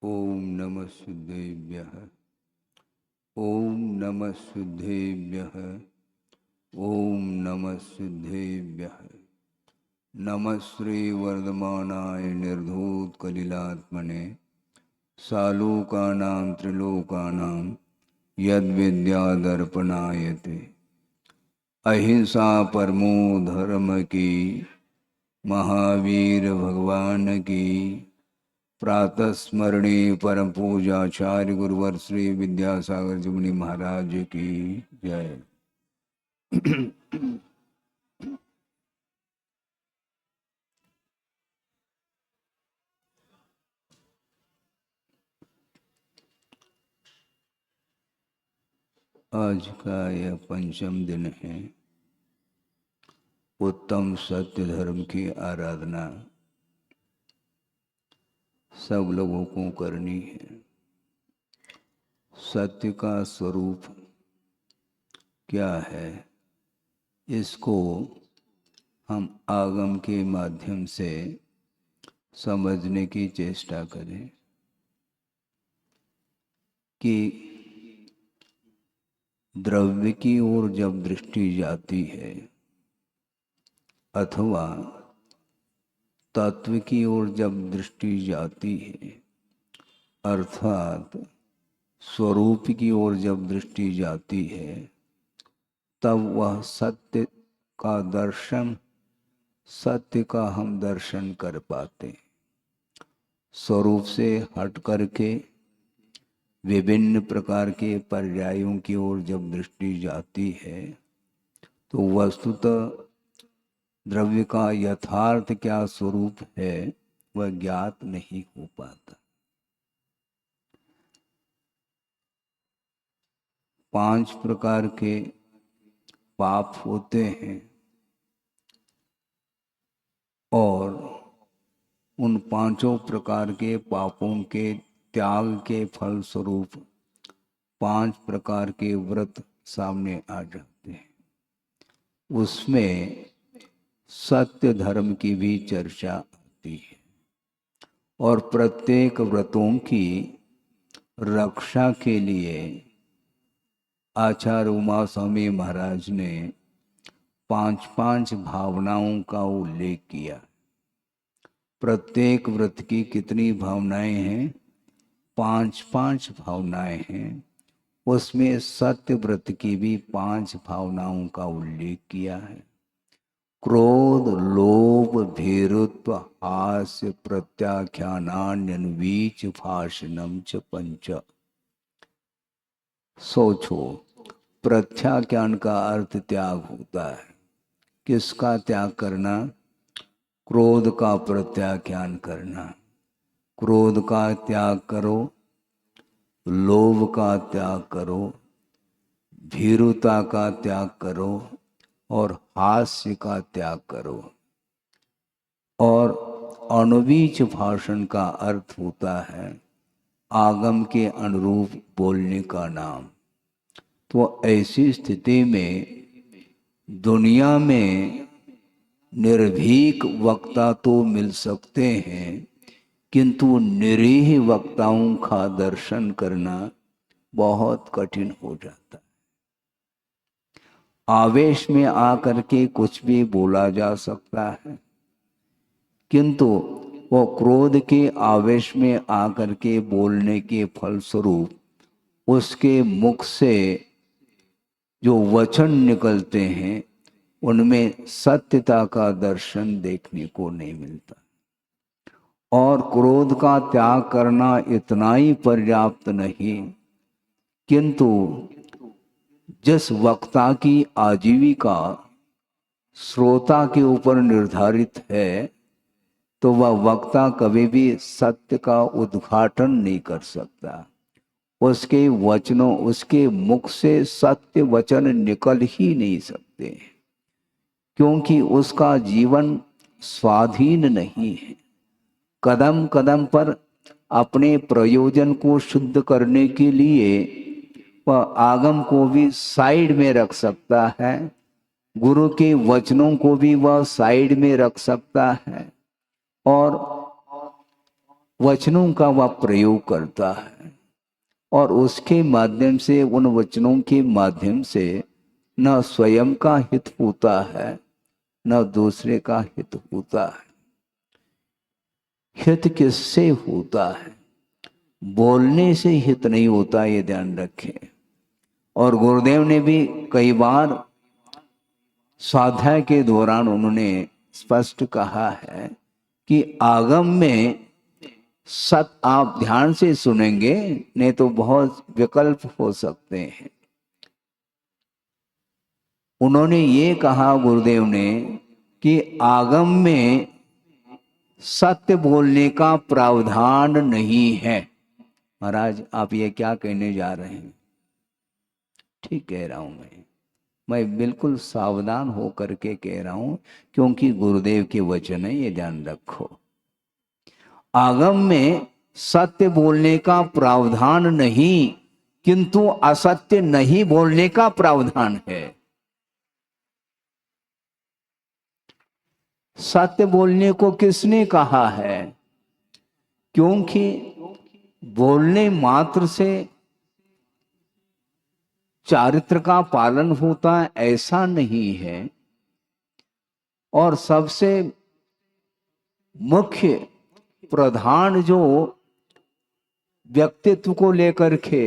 ओम नमः सिद्धेभ्यः। ओम नमः सिद्धेभ्यः। ओम नमः सिद्धेभ्यः। नमः श्री वर्धमानाय निर्धूत कलिलात्मने सालोकानां त्रिलोकानां यद्विद्यादर्पणायते। अहिंसा परमो धर्म की, महावीर भगवान की। प्रातः स्मरणी परम पूजाचार्य गुरुवर श्री विद्यासागर जी मुनि महाराज की जय। आज का यह पंचम दिन है। उत्तम सत्य धर्म की आराधना सब लोगों को करनी है। सत्य का स्वरूप क्या है, इसको हम आगम के माध्यम से समझने की चेष्टा करें कि द्रव्य की ओर जब दृष्टि जाती है अथवा तत्व की ओर जब दृष्टि जाती है, अर्थात स्वरूप की ओर जब दृष्टि जाती है, तब वह सत्य का दर्शन, सत्य का हम दर्शन कर पाते हैं। स्वरूप से हट करके विभिन्न प्रकार के पर्यायों की ओर जब दृष्टि जाती है तो वस्तुतः द्रव्य का यथार्थ क्या स्वरूप है वह ज्ञात नहीं हो पाता। 5 प्रकार के पाप होते हैं और उन 5 प्रकार के पापों के त्याग के फल स्वरूप 5 प्रकार के व्रत सामने आ जाते हैं। उसमें सत्य धर्म की भी चर्चा आती है और प्रत्येक व्रतों की रक्षा के लिए आचार्य उमा स्वामी महाराज ने 5 भावनाओं का उल्लेख किया। प्रत्येक व्रत की कितनी भावनाएं हैं? 5 भावनाएं हैं। उसमें सत्य व्रत की भी 5 भावनाओं का उल्लेख किया है। क्रोध, लोभ, भीरुत्व, हास्य, प्रत्याख्यानान्यनुवीच भाषणम च पंच। सोचो, प्रत्याख्यान का अर्थ त्याग होता है। किसका त्याग करना? क्रोध का प्रत्याख्यान करना। क्रोध का त्याग करो, लोभ का त्याग करो, भीरुता का त्याग करो और हास्य का त्याग करो। और अनुवीच भाषण का अर्थ होता है आगम के अनुरूप बोलने का नाम। तो ऐसी स्थिति में दुनिया में निर्भीक वक्ता तो मिल सकते हैं, किंतु निरीह वक्ताओं का दर्शन करना बहुत कठिन हो जाता है। आवेश में आकर के कुछ भी बोला जा सकता है, किंतु वो क्रोध के आवेश में आकर के बोलने के फलस्वरूप उसके मुख से जो वचन निकलते हैं उनमें सत्यता का दर्शन देखने को नहीं मिलता। और क्रोध का त्याग करना इतना ही पर्याप्त नहीं, किंतु जिस वक्ता की आजीविका श्रोता के ऊपर निर्धारित है, तो वह वक्ता कभी भी सत्य का उद्घाटन नहीं कर सकता। उसके वचनों, उसके मुख से सत्य वचन निकल ही नहीं सकते, क्योंकि उसका जीवन स्वाधीन नहीं है। कदम कदम पर अपने प्रयोजन को शुद्ध करने के लिए वह आगम को भी साइड में रख सकता है, गुरु के वचनों को भी वह साइड में रख सकता है और वचनों का वह प्रयोग करता है और उसके माध्यम से, उन वचनों के माध्यम से न स्वयं का हित होता है न दूसरे का हित होता है। हित किससे होता है? बोलने से हित नहीं होता, ये ध्यान रखें। और गुरुदेव ने भी कई बार स्वाध्याय के दौरान उन्होंने स्पष्ट कहा है कि आगम में सत, आप ध्यान से सुनेंगे नहीं तो बहुत विकल्प हो सकते हैं। उन्होंने ये कहा गुरुदेव ने कि आगम में सत्य बोलने का प्रावधान नहीं है। महाराज आप ये क्या कहने जा रहे हैं? ठीक कह रहा हूं मैं बिल्कुल सावधान हो करके कह रहा हूं, क्योंकि गुरुदेव के वचन है, ये ध्यान रखो। आगम में सत्य बोलने का प्रावधान नहीं, किंतु असत्य नहीं बोलने का प्रावधान है। सत्य बोलने को किसने कहा है? क्योंकि बोलने मात्र से चारित्र का पालन होता है ऐसा नहीं है। और सबसे मुख्य प्रधान जो व्यक्तित्व को लेकर के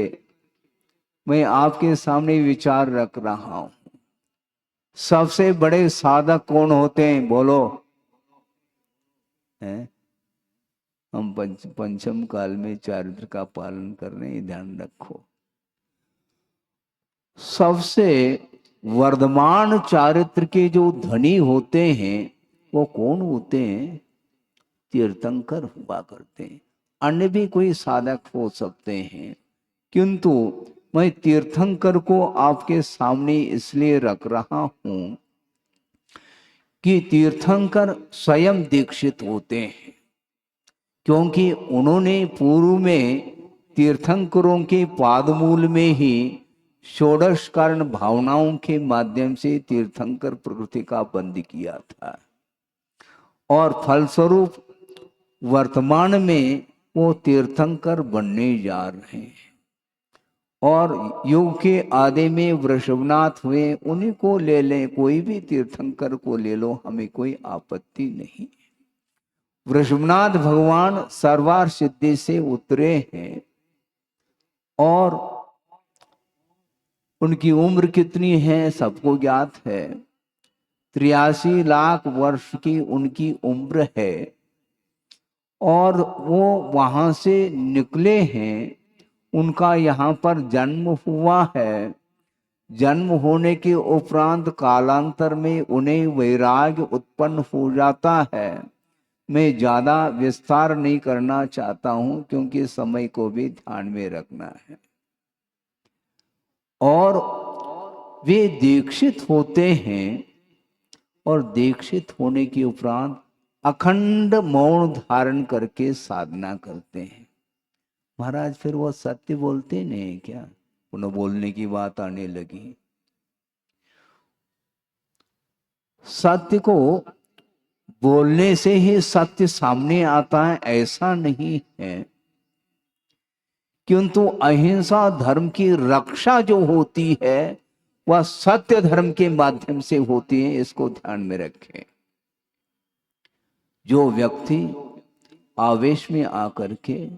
मैं आपके सामने विचार रख रहा हूं, सबसे बड़े साधक कौन होते हैं? बोलो। हैं? हम पंचम काल में चारित्र का पालन कर रहे हैं, ध्यान रखो। सबसे वर्धमान चारित्र के जो धनी होते हैं वो कौन होते हैं? तीर्थंकर हुआ करते हैं। अन्य भी कोई साधक हो सकते हैं, किंतु मैं तीर्थंकर को आपके सामने इसलिए रख रहा हूं कि तीर्थंकर स्वयं दीक्षित होते हैं, क्योंकि उन्होंने पूर्व में तीर्थंकरों के पादमूल में ही षोडश कारण भावनाओं के माध्यम से तीर्थंकर प्रकृति का बंद किया था। और फलस्वरूप वर्तमान में वो तीर्थंकर बनने जा रहे हैं। और युग के आदि में वृषभनाथ हुए, उन्हीं को ले लें, कोई भी तीर्थंकर को ले लो, हमें कोई आपत्ति नहीं। वृषभनाथ भगवान सर्वार सिद्धि से उतरे हैं और उनकी उम्र कितनी है सबको ज्ञात है। 83 लाख वर्ष की उनकी उम्र है और वो वहां से निकले हैं। उनका यहाँ पर जन्म हुआ है। जन्म होने के उपरांत कालांतर में उन्हें वैराग्य उत्पन्न हो जाता है। मैं ज्यादा विस्तार नहीं करना चाहता हूं, क्योंकि समय को भी ध्यान में रखना है। और वे दीक्षित होते हैं और दीक्षित होने के उपरांत अखंड मौन धारण करके साधना करते हैं। महाराज फिर वो सत्य बोलते नहीं क्या? उन्हें बोलने की बात आने लगी। सत्य को बोलने से ही सत्य सामने आता है ऐसा नहीं है, किंतु अहिंसा धर्म की रक्षा जो होती है वह सत्य धर्म के माध्यम से होती है। इसको ध्यान में रखें। जो व्यक्ति आवेश में आकर के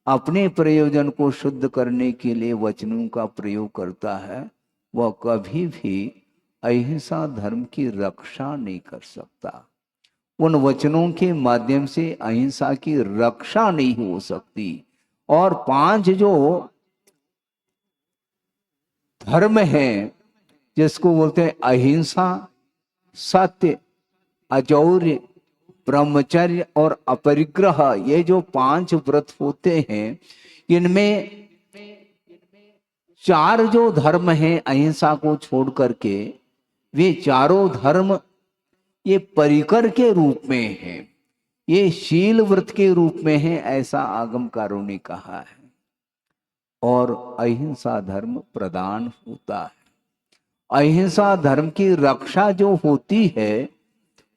अपने प्रयोजन को शुद्ध करने के लिए वचनों का प्रयोग करता है, वह कभी भी अहिंसा धर्म की रक्षा नहीं कर सकता। उन वचनों के माध्यम से अहिंसा की रक्षा नहीं हो सकती। और 5 जो धर्म हैं, जिसको बोलते हैं अहिंसा, सत्य, अचौर्य, ब्रह्मचर्य और अपरिग्रह, ये जो 5 व्रत होते हैं, इनमें 4 जो धर्म हैं अहिंसा को छोड़ करके, वे चारों धर्म ये परिकर के रूप में हैं, ये शील व्रत के रूप में है, ऐसा आगमकारों ने कहा है। और अहिंसा धर्म प्रदान होता है। अहिंसा धर्म की रक्षा जो होती है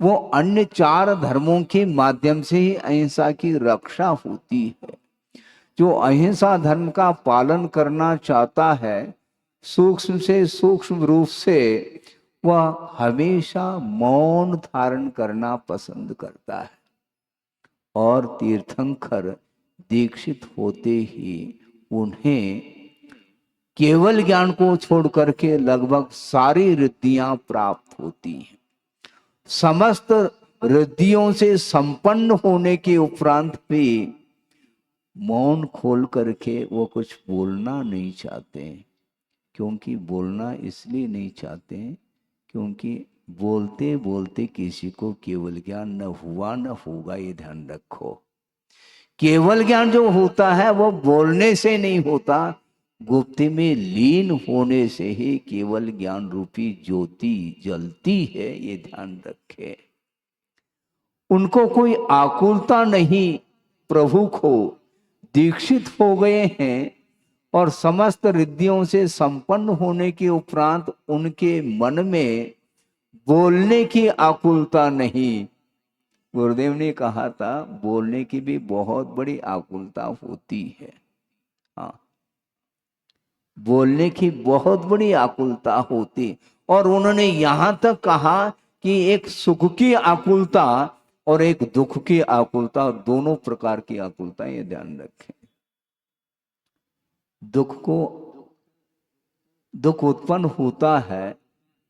वो अन्य 4 धर्मों के माध्यम से ही अहिंसा की रक्षा होती है। जो अहिंसा धर्म का पालन करना चाहता है, सूक्ष्म से सूक्ष्म रूप से वह हमेशा मौन धारण करना पसंद करता है। और तीर्थंकर दीक्षित होते ही उन्हें केवल ज्ञान को छोड़ करके लगभग सारी रिद्धियां प्राप्त होती हैं। समस्त रिद्धियों से संपन्न होने के उपरांत भी मौन खोल करके वो कुछ बोलना नहीं चाहते। क्योंकि बोलना इसलिए नहीं चाहते क्योंकि बोलते बोलते किसी को केवल ज्ञान न हुआ न होगा, ये ध्यान रखो। केवल ज्ञान जो होता है वो बोलने से नहीं होता, गुप्ति में लीन होने से ही केवल ज्ञान रूपी ज्योति जलती है, ये ध्यान रखे। उनको कोई आकुलता नहीं, प्रभु को दीक्षित हो गए हैं और समस्त रिद्धियों से संपन्न होने के उपरांत उनके मन में बोलने की आकुलता नहीं। गुरुदेव ने कहा था बोलने की भी बहुत बड़ी आकुलता होती है। हाँ, बोलने की बहुत बड़ी आकुलता होती। और उन्होंने यहां तक कहा कि एक सुख की आकुलता और एक दुख की आकुलता, दोनों प्रकार की आकुलता, ये ध्यान रखें। दुख उत्पन्न होता है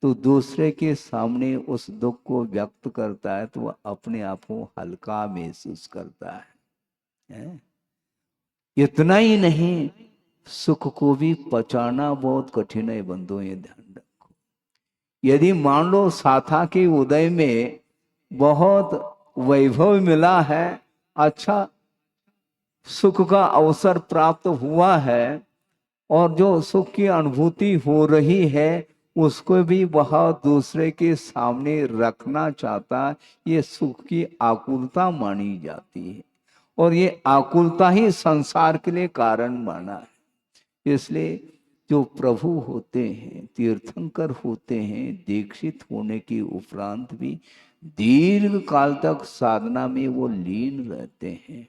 तो दूसरे के सामने उस दुख को व्यक्त करता है तो वह अपने आप को हल्का महसूस करता है? इतना ही नहीं, सुख को भी पचाना बहुत कठिन है बंधुओं, ये ध्यान रखो। यदि मान लो साथा के उदय में बहुत वैभव मिला है, अच्छा सुख का अवसर प्राप्त हुआ है और जो सुख की अनुभूति हो रही है उसको भी वह दूसरे के सामने रखना चाहता, ये सुख की आकुलता मानी जाती है। और ये आकुलता ही संसार के लिए कारण माना है। इसलिए जो प्रभु होते हैं, तीर्थंकर होते हैं, दीक्षित होने के उपरांत भी दीर्घ काल तक साधना में वो लीन रहते हैं।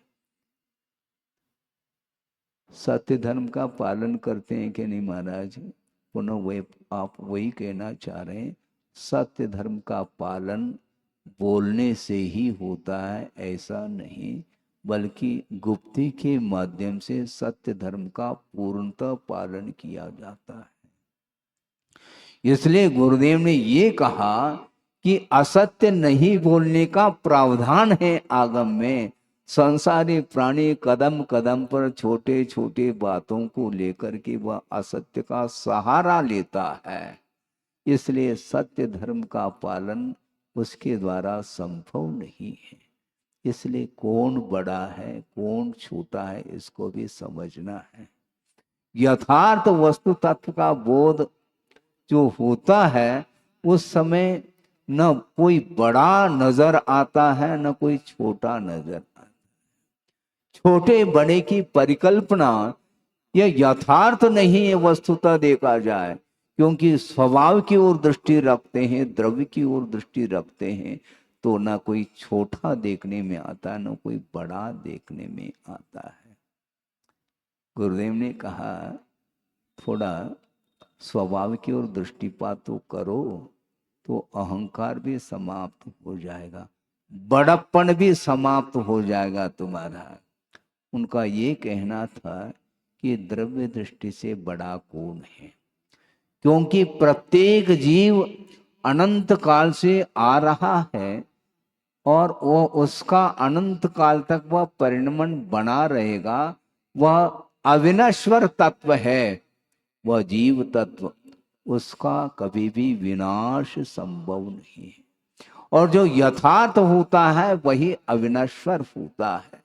सत्य धर्म का पालन करते हैं कि नहीं महाराज? पुनः वही आप वही कहना चाह रहे हैं, सत्य धर्म का पालन बोलने से ही होता है ऐसा नहीं, बल्कि गुप्ती के माध्यम से सत्य धर्म का पूर्णतः पालन किया जाता है। इसलिए गुरुदेव ने ये कहा कि असत्य नहीं बोलने का प्रावधान है आगम में। संसारी प्राणी कदम कदम पर छोटे छोटे बातों को लेकर के वह असत्य का सहारा लेता है। इसलिए सत्य धर्म का पालन उसके द्वारा संभव नहीं है। इसलिए कौन बड़ा है कौन छोटा है इसको भी समझना है। यथार्थ वस्तु तत्व का बोध जो होता है उस समय न कोई बड़ा नजर आता है न कोई छोटा नजर आता है। छोटे बड़े की परिकल्पना यह यथार्थ नहीं है वस्तुतः देखा जाए, क्योंकि स्वभाव की ओर दृष्टि रखते हैं, द्रव्य की ओर दृष्टि रखते हैं, तो ना कोई छोटा देखने में आता है, ना कोई बड़ा देखने में आता है। गुरुदेव ने कहा थोड़ा स्वभाव की ओर दृष्टिपात तो करो तो अहंकार भी समाप्त हो जाएगा, बड़प्पन भी समाप्त हो जाएगा तुम्हारा। उनका ये कहना था कि द्रव्य दृष्टि से बड़ा कौन है, क्योंकि प्रत्येक जीव अनंत काल से आ रहा है और वो उसका अनंत काल तक वह परिणमन बना रहेगा। वह अविनश्वर तत्व है, वह जीव तत्व, उसका कभी भी विनाश संभव नहीं है। और जो यथार्थ होता है वही अविनश्वर होता है,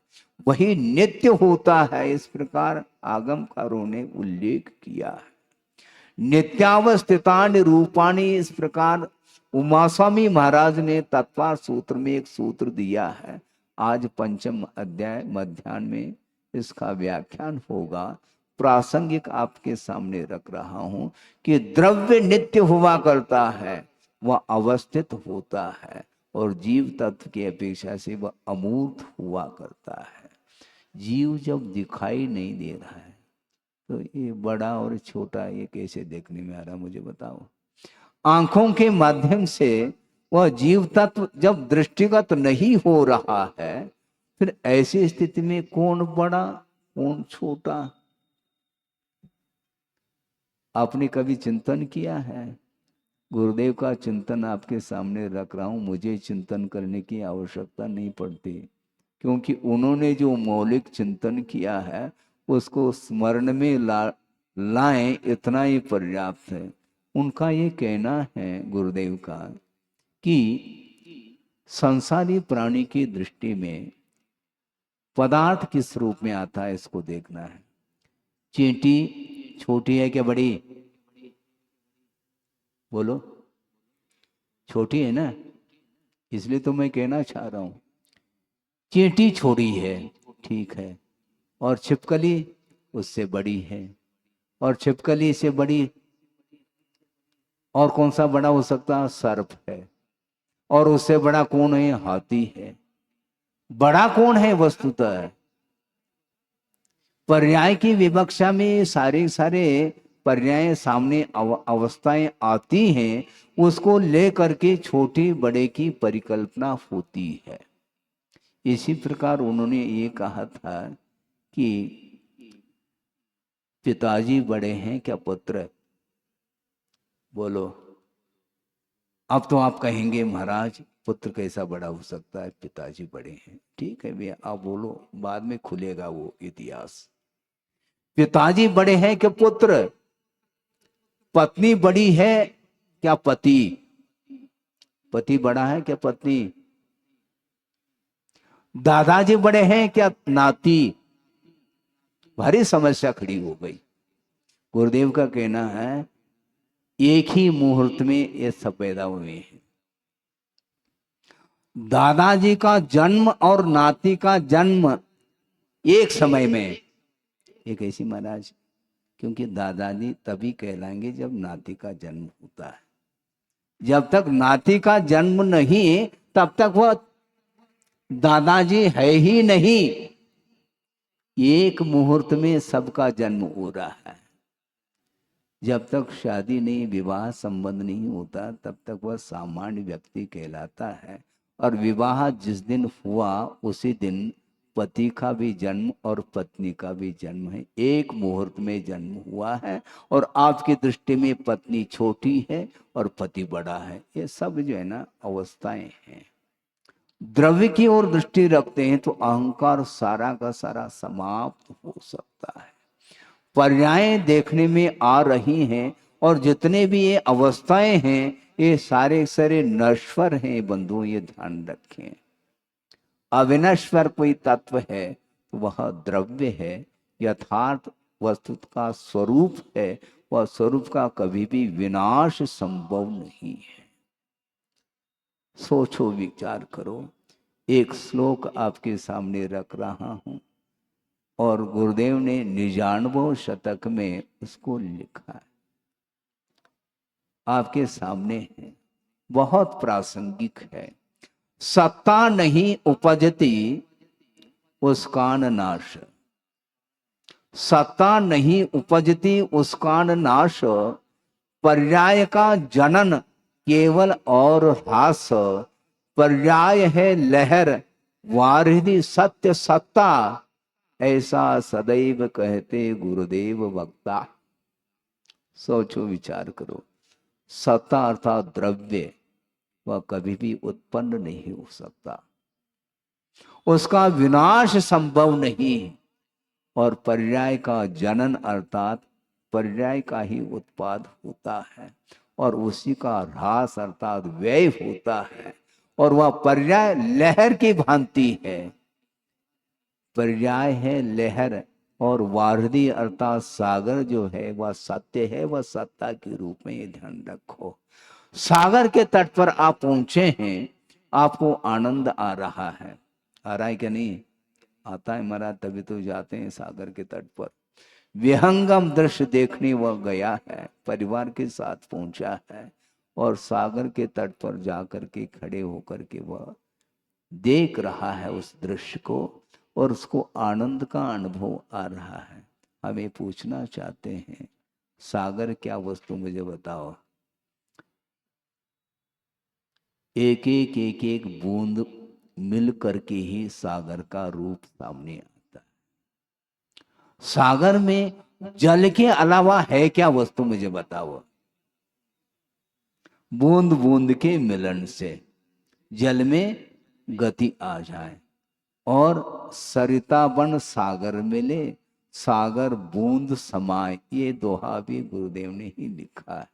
वही नित्य होता है। इस प्रकार आगमकारों ने उल्लेख किया है। नित्यावस्थितानि रूपाणि, इस प्रकार उमास्वामी महाराज ने तत्वार सूत्र में एक सूत्र दिया है। आज पंचम अध्याय मध्याह्न में इसका व्याख्यान होगा। प्रासंगिक आपके सामने रख रहा हूं कि द्रव्य नित्य हुआ करता है, वह अवस्थित होता है, और जीव तत्व की अपेक्षा से वह अमूर्त हुआ करता है। जीव जब दिखाई नहीं दे रहा है तो ये बड़ा और छोटा ये कैसे देखने में आ रहा, मुझे बताओ। आंखों के माध्यम से वह जीव तत्व जब दृष्टिगत नहीं हो रहा है, फिर ऐसी स्थिति में कौन बड़ा कौन छोटा? आपने कभी चिंतन किया है? गुरुदेव का चिंतन आपके सामने रख रहा हूं, मुझे चिंतन करने की आवश्यकता नहीं पड़ती, क्योंकि उन्होंने जो मौलिक चिंतन किया है उसको स्मरण में लाएं, इतना ही पर्याप्त है। उनका ये कहना है गुरुदेव का कि संसारी प्राणी की दृष्टि में पदार्थ किस रूप में आता है इसको देखना है। चींटी छोटी है क्या बड़ी? बोलो, छोटी है ना, इसलिए तो मैं कहना चाह रहा हूं चींटी छोटी है, ठीक है, और छिपकली उससे बड़ी है, और छिपकली से बड़ी और कौन सा बड़ा हो सकता है? सर्प है, और उससे बड़ा कौन है? हाथी है। बड़ा कौन है वस्तुतः? पर्याय की विवक्षा में सारे सारे पर्याय सामने अवस्थाएं आती हैं, उसको लेकर के छोटे बड़े की परिकल्पना होती है। इसी प्रकार उन्होंने ये कहा था कि पिताजी बड़े हैं क्या पुत्र? बोलो। अब तो आप कहेंगे महाराज पुत्र कैसा बड़ा हो सकता है, पिताजी बड़े हैं। ठीक है भैया, आप बोलो, बाद में खुलेगा वो इतिहास। पिताजी बड़े हैं क्या पुत्र? पत्नी बड़ी है क्या पति? पति बड़ा है क्या पत्नी? दादाजी बड़े हैं क्या नाती? भारी समस्या खड़ी हो गई। गुरुदेव का कहना है एक ही मुहूर्त में ये सब पैदा हुए हैं। दादाजी का जन्म और नाती का जन्म एक समय में। ये कैसी महाराज? क्योंकि दादाजी तभी कहलाएंगे जब नाती का जन्म होता है। जब तक नाती का जन्म नहीं तब तक वह दादाजी है ही नहीं। एक मुहूर्त में सबका जन्म हो रहा है। जब तक शादी नहीं, विवाह संबंध नहीं होता, तब तक वह सामान्य व्यक्ति कहलाता है। और विवाह जिस दिन हुआ उसी दिन पति का भी जन्म और पत्नी का भी जन्म है। एक मुहूर्त में जन्म हुआ है, और आपकी दृष्टि में पत्नी छोटी है और पति बड़ा है। ये सब जो है ना अवस्थाएं हैं। द्रव्य की ओर दृष्टि रखते हैं तो अहंकार सारा का सारा समाप्त हो सकता है। पर्याय देखने में आ रही हैं, और जितने भी ये अवस्थाएं हैं ये सारे सारे नश्वर हैं बंधु, ये ध्यान रखें। अविनश्वर कोई तत्व है तो वह द्रव्य है। यथार्थ वस्तु का स्वरूप है, वह स्वरूप का कभी भी विनाश संभव नहीं है। सोचो, विचार करो। एक श्लोक आपके सामने रख रहा हूं, और गुरुदेव ने 99 शतक में उसको लिखा है, आपके सामने है, बहुत प्रासंगिक है। सत्ता नहीं उपजती उसकान नाश, सत्ता नहीं उपजती उसकान नाश, पर्याय का जनन केवल और ह्रास, पर्याय है लहर वारिधि सत्य सत्ता, ऐसा सदैव कहते गुरुदेव वक्ता। सोचो, विचार करो। सत्ता अर्थात द्रव्य वह कभी भी उत्पन्न नहीं हो सकता, उसका विनाश संभव नहीं। और पर्याय का जनन अर्थात पर्याय का ही उत्पाद होता है, और उसी का ह्रास अर्थात व्यय होता है। और वह पर्याय लहर की भांति है। पर्याय है लहर, और वारधी अर्थात सागर जो है वह सत्य है, वह सत्ता के रूप में, ये ध्यान रखो। सागर के तट पर आप पहुंचे हैं, आपको आनंद आ रहा है। आ रहा है क्या नहीं? आता है महाराज, तभी तो जाते हैं सागर के तट पर। विहंगम दृश्य देखने वह गया है, परिवार के साथ पहुंचा है, और सागर के तट पर जाकर के खड़े होकर के वह देख रहा है उस दृश्य को और उसको आनंद का अनुभव आ रहा है। हमें पूछना चाहते हैं, सागर क्या वस्तु, मुझे बताओ। एक एक बूंद मिल करके ही सागर का रूप सामने आता है। सागर में जल के अलावा है क्या वस्तु, मुझे बताओ। बूंद बूंद के मिलन से जल में गति आ जाए, और सरिता बन सागर मिले, सागर बूंद समाए, ये दोहा भी गुरुदेव ने ही लिखा है।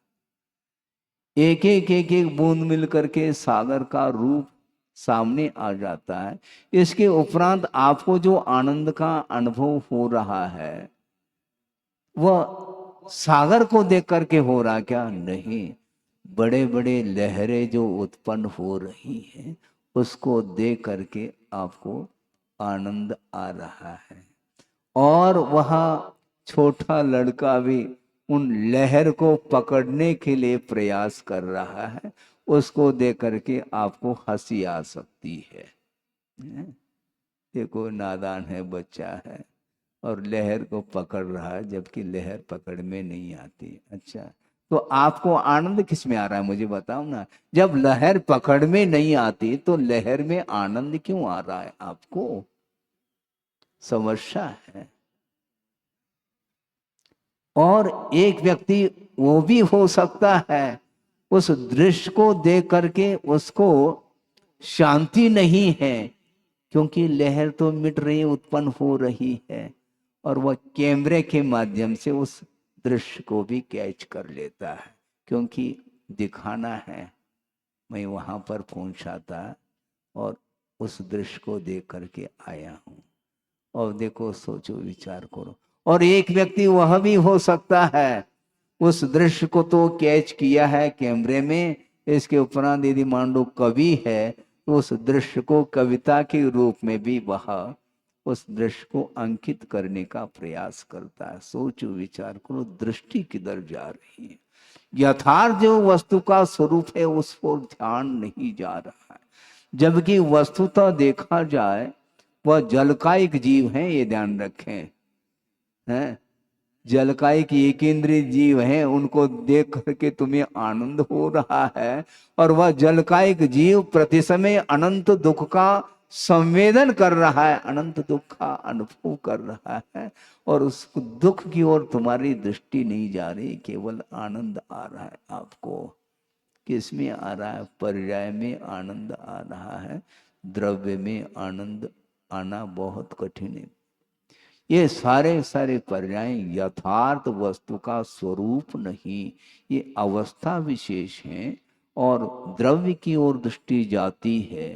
एक एक बूंद मिल करके सागर का रूप सामने आ जाता है। इसके उपरांत आपको जो आनंद का अनुभव हो रहा है वह सागर को देख करके हो रहा क्या? नहीं, बड़े बड़े लहरें जो उत्पन्न हो रही हैं उसको देख करके आपको आनंद आ रहा है। और वह छोटा लड़का भी उन लहर को पकड़ने के लिए प्रयास कर रहा है, उसको देख करके आपको हंसी आ सकती है। देखो, नादान है, बच्चा है और लहर को पकड़ रहा है, जबकि लहर पकड़ में नहीं आती। अच्छा, तो आपको आनंद किस में आ रहा है, मुझे बताओ ना। जब लहर पकड़ में नहीं आती तो लहर में आनंद क्यों आ रहा है आपको? समस्या है। और एक व्यक्ति वो भी हो सकता है उस दृश्य को देख करके उसको शांति नहीं है, क्योंकि लहर तो मिट रही, उत्पन्न हो रही है, और वह कैमरे के माध्यम से उस दृश्य को भी कैच कर लेता है, क्योंकि दिखाना है। मैं वहां पर पहुंचा था और उस दृश्य को देख करके आया हूं। और देखो, सोचो, विचार करो। और एक व्यक्ति वह भी हो सकता है, उस दृश्य को तो कैच किया है कैमरे में, इसके उपरांत यदि मान लो कवि है तो उस दृश्य को कविता के रूप में भी वह उस दृश्य को अंकित करने का प्रयास करता है। सोचो, विचार करो, दृष्टि किधर जा रही है। यथार्थ जो वस्तु का स्वरूप है उस पर ध्यान नहीं जा रहा है, जबकि वस्तुतः देखा जाए वह जल का एक जीव है, ये ध्यान रखें। हैं, जल का एक इंद्रिय जीव है, उनको देख करके तुम्हें आनंद हो रहा है, और वह जल का एक जीव प्रति समय अनंत दुख का संवेदन कर रहा है, अनंत दुख का अनुभव कर रहा है, और उस दुख की ओर तुम्हारी दृष्टि नहीं जा रही, केवल आनंद आ रहा है आपको। किस में आ रहा है? पर्याय में आनंद आ रहा है, द्रव्य में आनंद आना बहुत कठिन है। ये सारे सारे पर्याय यथार्थ वस्तु का स्वरूप नहीं, ये अवस्था विशेष हैं। और द्रव्य की ओर दृष्टि जाती है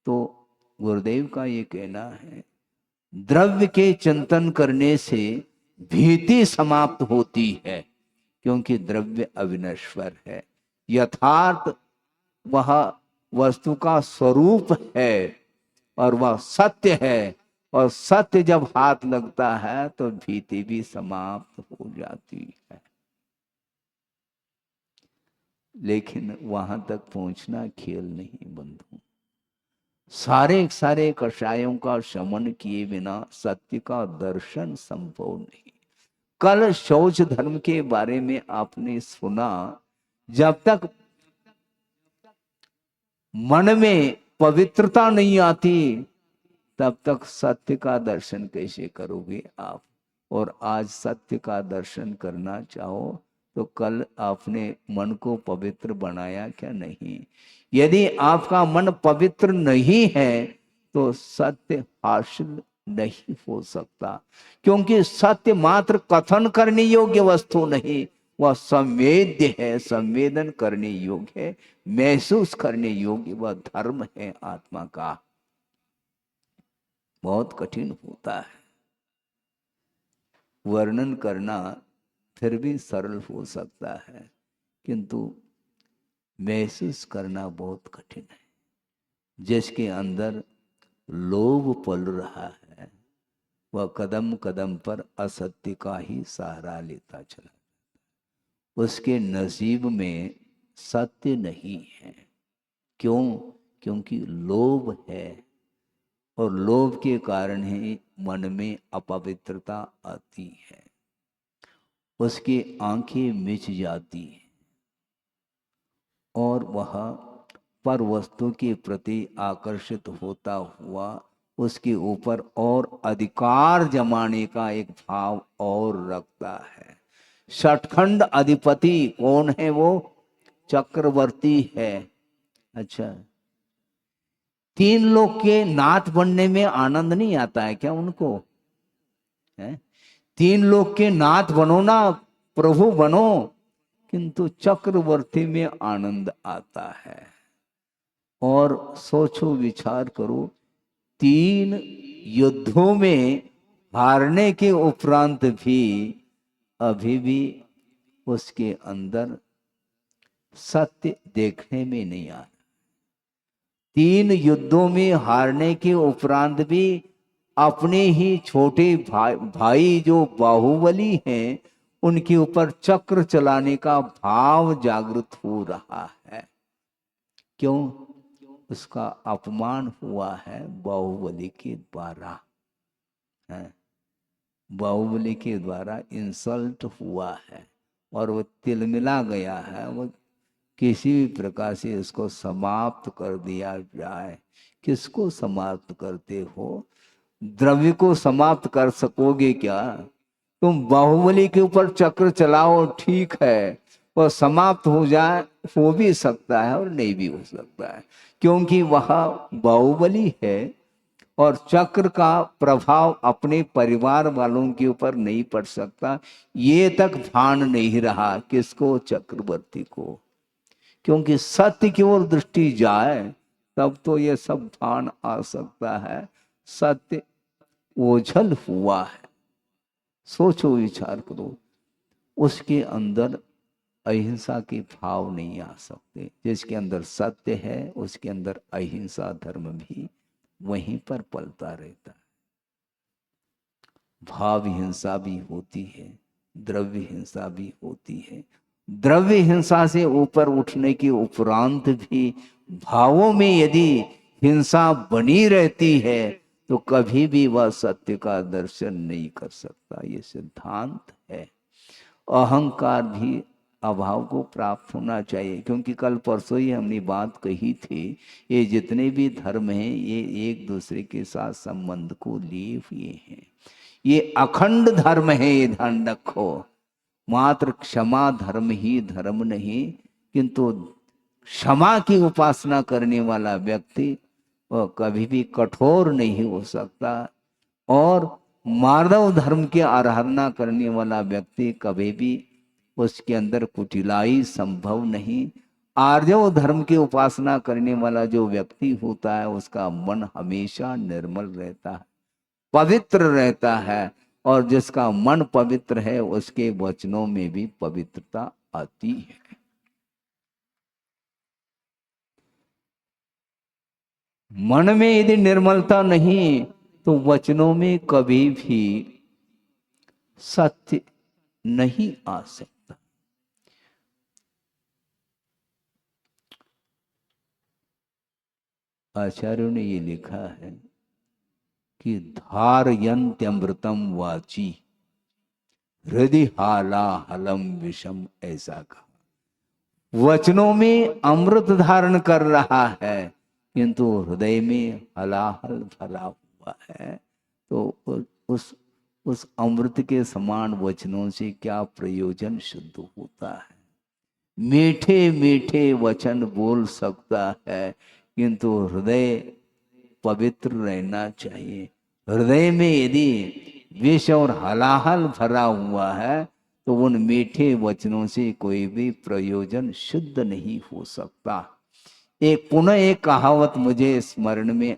तो गुरुदेव का ये कहना है, द्रव्य के चिंतन करने से भीति समाप्त होती है, क्योंकि द्रव्य अविनश्वर है। यथार्थ वह वस्तु का स्वरूप है और वह सत्य है, और सत्य जब हाथ लगता है तो भीति भी समाप्त हो जाती है। लेकिन वहां तक पहुंचना खेल नहीं बंधु। सारे सारे कषायों का शमन किए बिना सत्य का दर्शन संभव नहीं। कल शौच धर्म के बारे में आपने सुना, जब तक मन में पवित्रता नहीं आती तब तक सत्य का दर्शन कैसे करोगे आप? और आज सत्य का दर्शन करना चाहो तो कल आपने मन को पवित्र बनाया क्या? नहीं। यदि आपका मन पवित्र नहीं है तो सत्य हासिल नहीं हो सकता, क्योंकि सत्य मात्र कथन करने योग्य वस्तु नहीं, वह संवेद्य है, संवेदन करने योग्य है, महसूस करने योग्य वह धर्म है आत्मा का। बहुत कठिन होता है वर्णन करना, फिर भी सरल हो सकता है, किंतु महसूस करना बहुत कठिन है। जिसके अंदर लोभ पल रहा है वह कदम कदम पर असत्य का ही सहारा लेता चला, उसके नसीब में सत्य नहीं है। क्यों? क्योंकि लोभ है, और लोभ के कारण ही मन में अपवित्रता आती है, उसकी आंखें मिच जाती हैं और वह पर वस्तु के प्रति आकर्षित होता हुआ उसके ऊपर और अधिकार जमाने का एक भाव और रखता है। षटखंड अधिपति कौन है? वो चक्रवर्ती है। अच्छा, तीन लोग के नाथ बनने में आनंद नहीं आता है क्या उनको? है? तीन लोग के नाथ बनो ना, प्रभु बनो, किंतु चक्रवर्ती में आनंद आता है। और सोचो, विचार करो, तीन युद्धों में हारने के उपरांत भी अभी भी उसके अंदर सत्य देखने में नहीं आया। तीन युद्धों में हारने के उपरांत भी अपने ही छोटे भाई जो बाहुबली हैं, उनके ऊपर चक्र चलाने का भाव जागृत हो रहा है। क्यों? उसका अपमान हुआ है बाहुबली के द्वारा, है बाहुबली के द्वारा इंसल्ट हुआ है, और वो तिलमिला गया है। वो किसी भी प्रकार से इसको समाप्त कर दिया जाए। किसको समाप्त करते हो? द्रव्य को समाप्त कर सकोगे क्या? तुम बाहुबली के ऊपर चक्र चलाओ, ठीक है, वह समाप्त हो जाए, हो भी सकता है और नहीं भी हो सकता है, क्योंकि वह बाहुबली है और चक्र का प्रभाव अपने परिवार वालों के ऊपर नहीं पड़ सकता। ये तक भान नहीं रहा किसको? चक्रवर्ती को। क्योंकि सत्य की ओर दृष्टि जाए तब तो ये सब भान आ सकता है। सत्य ओझल हुआ है। सोचो, विचार करो, उसके अंदर अहिंसा के भाव नहीं आ सकते। जिसके अंदर सत्य है उसके अंदर अहिंसा धर्म भी वहीं पर पलता रहता है। भाव हिंसा भी होती है, द्रव्य हिंसा भी होती है। द्रव्य हिंसा से ऊपर उठने के उपरांत भी भावों में यदि हिंसा बनी रहती है तो कभी भी वह सत्य का दर्शन नहीं कर सकता। ये सिद्धांत है। अहंकार भी अभाव को प्राप्त होना चाहिए, क्योंकि कल परसों ही हमने बात कही थी, ये जितने भी धर्म हैं ये एक दूसरे के साथ संबंध को लिए हुए हैं। ये अखंड धर्म है, ये ध्यान रखो। मात्र क्षमा धर्म ही धर्म नहीं, किंतु क्षमा की उपासना करने वाला व्यक्ति वह कभी भी कठोर नहीं हो सकता, और मानव धर्म की आराधना करने वाला व्यक्ति कभी भी उसके अंदर कुटिलाई संभव नहीं। आर्जव धर्म की उपासना करने वाला जो व्यक्ति होता है उसका मन हमेशा निर्मल रहता है, पवित्र रहता है, और जिसका मन पवित्र है उसके वचनों में भी पवित्रता आती है। मन में यदि निर्मलता नहीं तो वचनों में कभी भी सत्य नहीं आ सकता। आचार्यों ने ये लिखा है कि धारयन्त्यमृतम वाची हृदय हालाहलम विषम, ऐसा कहा। वचनों में अमृत धारण कर रहा है किंतु हृदय में हलाहल भरा हुआ है, तो उस अमृत के समान वचनों से क्या प्रयोजन सिद्ध होता है? मीठे मीठे वचन बोल सकता है किंतु हृदय पवित्र रहना चाहिए। हृदय में यदि विष और हलाहल भरा हुआ है तो उन मीठे वचनों से कोई भी प्रयोजन सिद्ध नहीं हो सकता। एक पुनः एक कहावत मुझे स्मरण में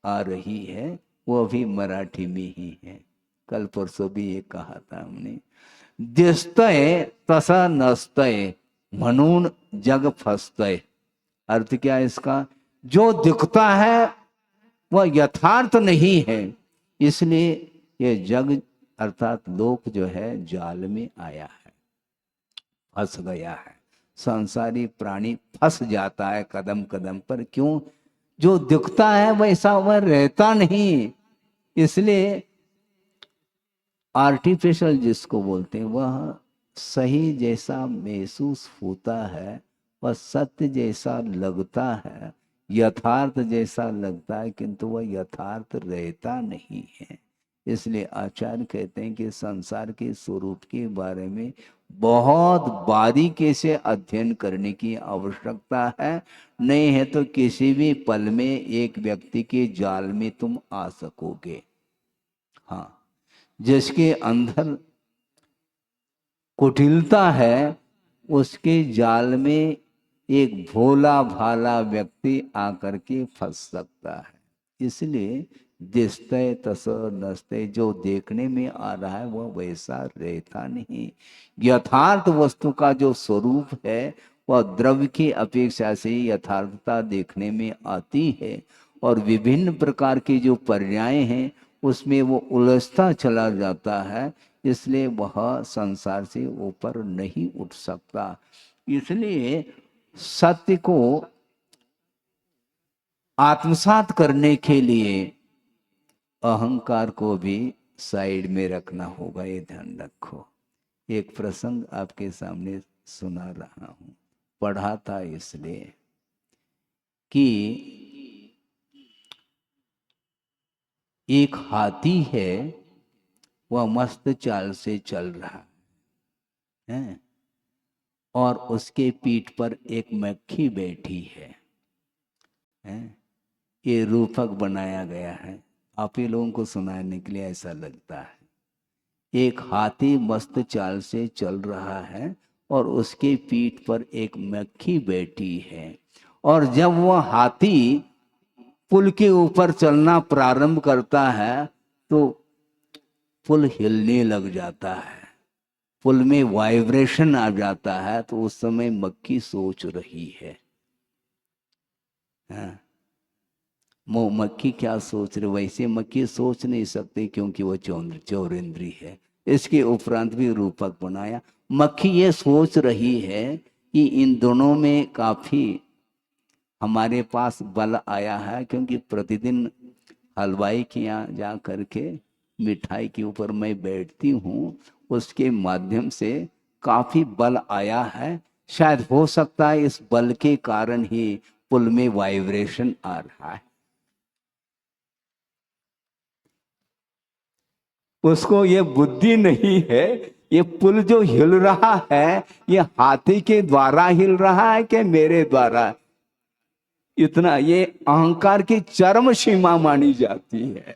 आ रही है, वो भी मराठी में ही है। कल परसों भी ये कहा था हमने, दिसतय तसा नसतय म्हणून जग फसतय। अर्थ क्या है इसका? जो दिखता है वह यथार्थ नहीं है, इसलिए ये जग अर्थात लोक जो है जाल में आया है, फंस गया है। संसारी प्राणी फंस जाता है कदम कदम पर। क्यों? जो दिखता है वैसा वह रहता नहीं। इसलिए आर्टिफिशियल जिसको बोलते हैं वह सही जैसा महसूस होता है, वह सत्य जैसा लगता है, यथार्थ जैसा लगता है, किंतु वह यथार्थ रहता नहीं है। इसलिए आचार्य कहते हैं कि संसार के स्वरूप के बारे में बहुत बारीकी से अध्ययन करने की आवश्यकता है। नहीं है तो किसी भी पल में एक व्यक्ति के जाल में तुम आ सकोगे। हाँ, जिसके अंदर कुटिलता है उसके जाल में एक भोला भाला व्यक्ति आकर के फंस सकता है। इसलिए दिसते तस नसते, जो देखने में आ रहा है वह वैसा रहता नहीं। यथार्थ वस्तु का जो स्वरूप है वह द्रव्य की अपेक्षा से यथार्थता देखने में आती है, और विभिन्न प्रकार के जो पर्याय हैं उसमें वो उलझता चला जाता है। इसलिए वह संसार से ऊपर नहीं उठ सकता। इसलिए सत्य को आत्मसात करने के लिए अहंकार को भी साइड में रखना होगा, ये ध्यान रखो। एक प्रसंग आपके सामने सुना रहा हूं, पढ़ा था इसलिए कि एक हाथी है, वह मस्त चाल से चल रहा है और उसके पीठ पर एक मक्खी बैठी है। ये रूपक बनाया गया है, आप ही लोगों को सुनाने के लिए ऐसा लगता है। एक हाथी मस्त चाल से चल रहा है और उसके पीठ पर एक मक्खी बैठी है, और जब वह हाथी पुल के ऊपर चलना प्रारंभ करता है तो पुल हिलने लग जाता है, पुल में वाइब्रेशन आ जाता है। तो उस समय मक्खी सोच रही है, मक्खी क्या सोच रही? वैसे मक्खी सोच नहीं सकती क्योंकि वो चौरेंद्री है। इसके उपरांत भी रूपक बनाया। मक्खी ये सोच रही है कि इन दोनों में काफी हमारे पास बल आया है, क्योंकि प्रतिदिन हलवाई के यहाँ जा करके मिठाई के ऊपर मैं बैठती हूँ, उसके माध्यम से काफी बल आया है। शायद हो सकता है इस बल के कारण ही पुल में वाइब्रेशन आ रहा है। उसको ये बुद्धि नहीं है, ये पुल जो हिल रहा है ये हाथी के द्वारा हिल रहा है कि मेरे द्वारा। इतना ये अहंकार की चरम सीमा मानी जाती है,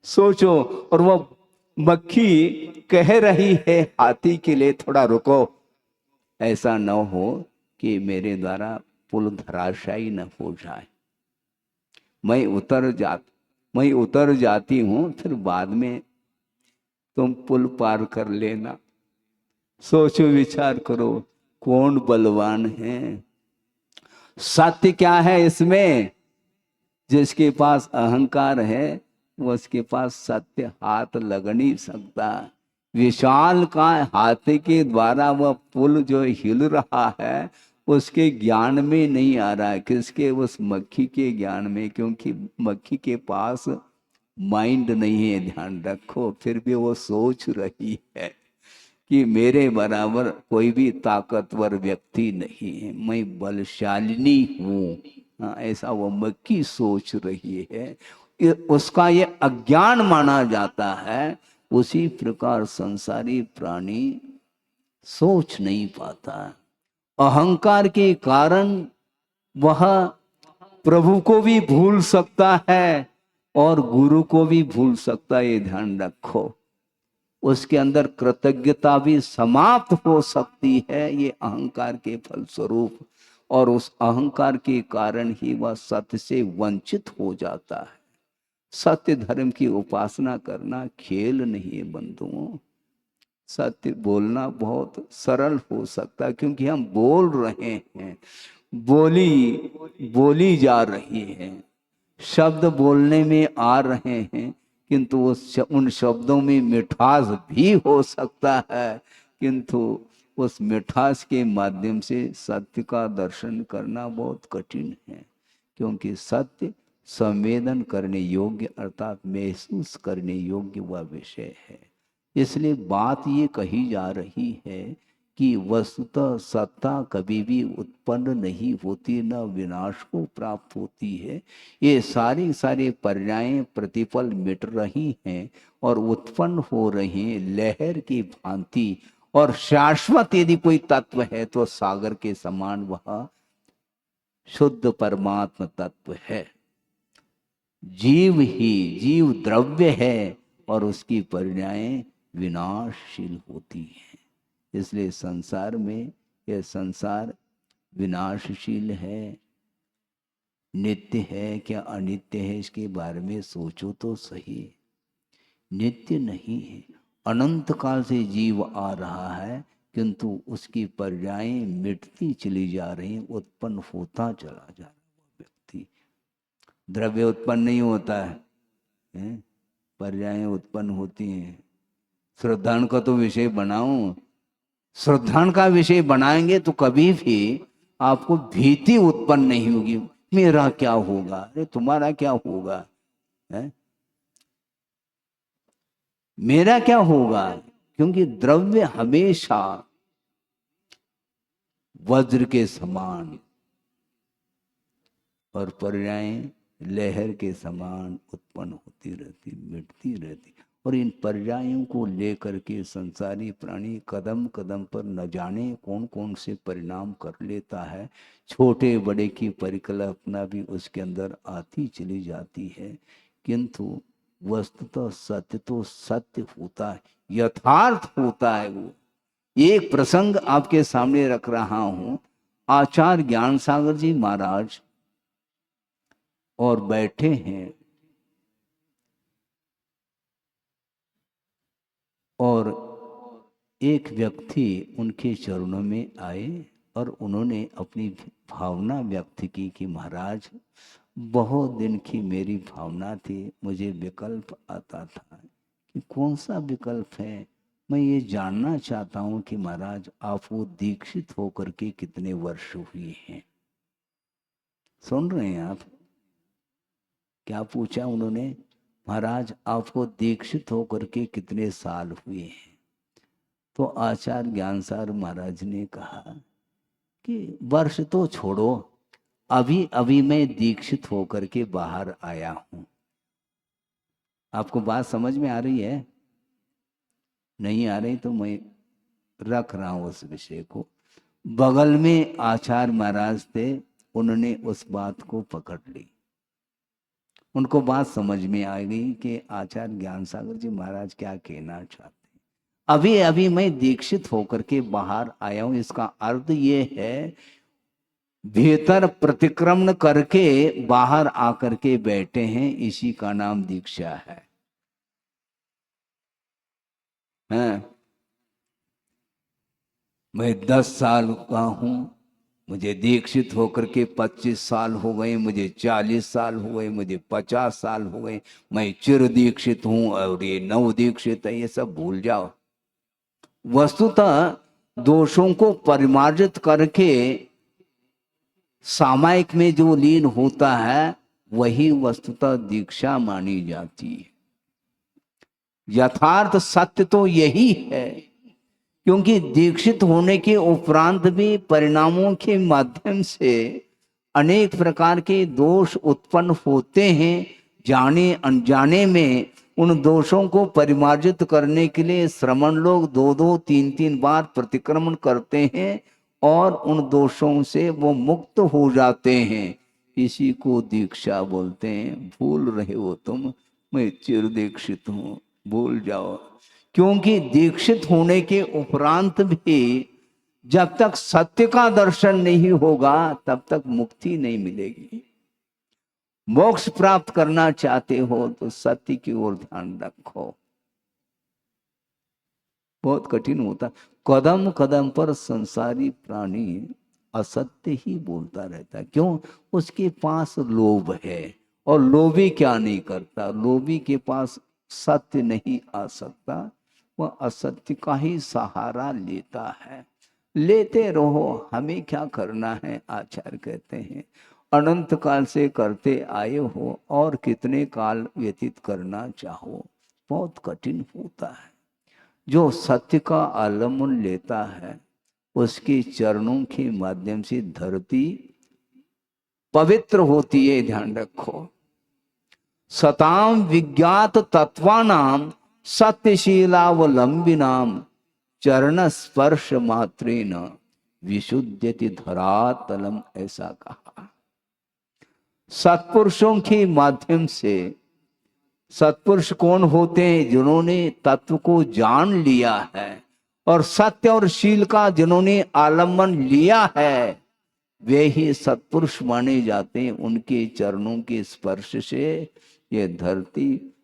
सोचो। और वो मक्खी कह रही है हाथी के लिए, थोड़ा रुको, ऐसा न हो कि मेरे द्वारा पुल धराशायी न हो जाए। मैं उतर जाती हूं, फिर बाद में तुम पुल पार कर लेना। सोचो, विचार करो, कौन बलवान है? सत्य क्या है इसमें? जिसके पास अहंकार है उसके पास सत्य हाथ लग नहीं सकता। विशाल का हाथी के द्वारा वह पुल जो हिल रहा है उसके ज्ञान में नहीं आ रहा है। किसके? उस मक्खी के ज्ञान में, क्योंकि मक्खी के पास माइंड नहीं है, ध्यान रखो। फिर भी वो सोच रही है कि मेरे बराबर कोई भी ताकतवर व्यक्ति नहीं है, मैं बलशालिनी हूं। ऐसा वो मक्खी सोच रही है, उसका ये अज्ञान माना जाता है। उसी प्रकार संसारी प्राणी सोच नहीं पाता। अहंकार के कारण वह प्रभु को भी भूल सकता है और गुरु को भी भूल सकता है, ये ध्यान रखो। उसके अंदर कृतज्ञता भी समाप्त हो सकती है, ये अहंकार के फलस्वरूप। और उस अहंकार के कारण ही वह सत्य से वंचित हो जाता है। सत्य धर्म की उपासना करना खेल नहीं है बंधुओं। सत्य बोलना बहुत सरल हो सकता है, क्योंकि हम बोल रहे हैं, बोली जा रही है, शब्द बोलने में आ रहे हैं, किंतु उन शब्दों में मिठास भी हो सकता है, किंतु उस मिठास के माध्यम से सत्य का दर्शन करना बहुत कठिन है, क्योंकि सत्य संवेदन करने योग्य अर्थात महसूस करने योग्य वह विषय है। इसलिए बात ये कही जा रही है कि वस्तुतः सत्ता कभी भी उत्पन्न नहीं होती, न विनाश को प्राप्त होती है। ये सारी सारे पर्याय प्रतिपल मिट रही हैं और उत्पन्न हो रही हैं लहर की भांति। और शाश्वत यदि कोई तत्व है तो सागर के समान वह शुद्ध परमात्म तत्व है। जीव ही जीव द्रव्य है और उसकी पर्याय विनाशशील होती हैं। इसलिए संसार में यह संसार विनाशशील है, नित्य है क्या अनित्य है, इसके बारे में सोचो तो सही। नित्य नहीं है, अनंत काल से जीव आ रहा है, किंतु उसकी पर्यायें मिटती चली जा रही, उत्पन्न होता चला जा रहा व्यक्ति। द्रव्य उत्पन्न नहीं होता है, पर्यायें उत्पन्न होती हैं। श्रद्धान का तो विषय बनाऊं, श्रद्धान का विषय बनाएंगे तो कभी भी आपको भीति उत्पन्न नहीं होगी, मेरा क्या होगा, अरे तुम्हारा क्या होगा है? मेरा क्या होगा, क्योंकि द्रव्य हमेशा वज्र के समान और पर्यायें लहर के समान उत्पन्न होती रहती, मिटती रहती। और इन पर्यायों को लेकर के संसारी प्राणी कदम कदम पर न जाने कौन कौन से परिणाम कर लेता है। छोटे बड़े की परिकल्पना भी उसके अंदर आती चली जाती है, किंतु वस्तुतः सत्य तो सत्य होता है, यथार्थ होता है। वो एक प्रसंग आपके सामने रख रहा हूं। आचार्य ज्ञान सागर जी महाराज और बैठे हैं और एक व्यक्ति उनके चरणों में आए और उन्होंने अपनी भावना व्यक्त की कि महाराज, बहुत दिन की मेरी भावना थी, मुझे विकल्प आता था कि कौन सा विकल्प है। मैं ये जानना चाहता हूं कि महाराज आपको दीक्षित होकर के कितने वर्ष हुए हैं। सुन रहे हैं आप? क्या पूछा उन्होंने? महाराज आपको दीक्षित होकर के कितने साल हुए हैं? तो आचार्य ज्ञानसार महाराज ने कहा कि वर्ष तो छोड़ो, अभी अभी मैं दीक्षित होकर के बाहर आया हूं। आपको बात समझ में आ रही है? नहीं आ रही तो मैं रख रहा हूं उस विषय को। बगल में आचार्य महाराज थे, उन्होंने उस बात को पकड़ ली। उनको बात समझ में आ गई कि आचार्य ज्ञान सागर जी महाराज क्या कहना चाहते हैं। अभी अभी मैं दीक्षित होकर के बाहर आया हूं, इसका अर्थ ये है भीतर प्रतिक्रमण करके बाहर आकर के बैठे हैं, इसी का नाम दीक्षा है। मैं 10 साल का हूं, मुझे दीक्षित होकर के 25 साल हो गए, मुझे 40 साल हो गए, मुझे 50 साल हो गए, मैं चिर दीक्षित हूं और ये नव दीक्षित है, ये सब भूल जाओ। वस्तुतः दोषों को परिमार्जित करके सामायिक में जो लीन होता है वही वस्तुतः दीक्षा मानी जाती है। यथार्थ सत्य तो यही है, क्योंकि दीक्षित होने के उपरांत भी परिणामों के माध्यम से अनेक प्रकार के दोष उत्पन्न होते हैं। जाने अनजाने में उन दोषों को परिमार्जित करने के लिए श्रमण लोग 2-2, 3-3 बार प्रतिक्रमण करते हैं और उन दोषों से वो मुक्त हो जाते हैं। इसी को दीक्षा बोलते हैं। भूल रहे हो तुम, मैं चिर दीक्षित हूं, भूल जाओ। क्योंकि दीक्षित होने के उपरांत भी जब तक सत्य का दर्शन नहीं होगा तब तक मुक्ति नहीं मिलेगी। मोक्ष प्राप्त करना चाहते हो तो सत्य की ओर ध्यान रखो। बहुत कठिन होता, कदम कदम पर संसारी प्राणी असत्य ही बोलता रहता है। क्यों? उसके पास लोभ है, और लोभी क्या नहीं करता, लोभी के पास सत्य नहीं आ सकता, वह असत्य का ही सहारा लेता है। लेते रहो, हमें क्या करना है। आचार्य कहते हैं अनंत काल से करते आए हो और कितने काल व्यतीत करना चाहो, बहुत कठिन होता है। जो सत्य का आलम्बन लेता है उसके चरणों के माध्यम से धरती पवित्र होती है। ध्यान रखो, सताम विज्ञात तत्वानाम सत्यशीलावलंबिनाम चरण स्पर्श मात्रेन विशुद्धति धरातलम, ऐसा कहा। सत्पुरुषों के माध्यम से, सत्पुरुष कौन होते हैं? जिन्होंने तत्व को जान लिया है और सत्य और शील का जिन्होंने आलम्बन लिया है, वे ही सत्पुरुष माने जाते हैं। उनके चरणों के स्पर्श से ये धरती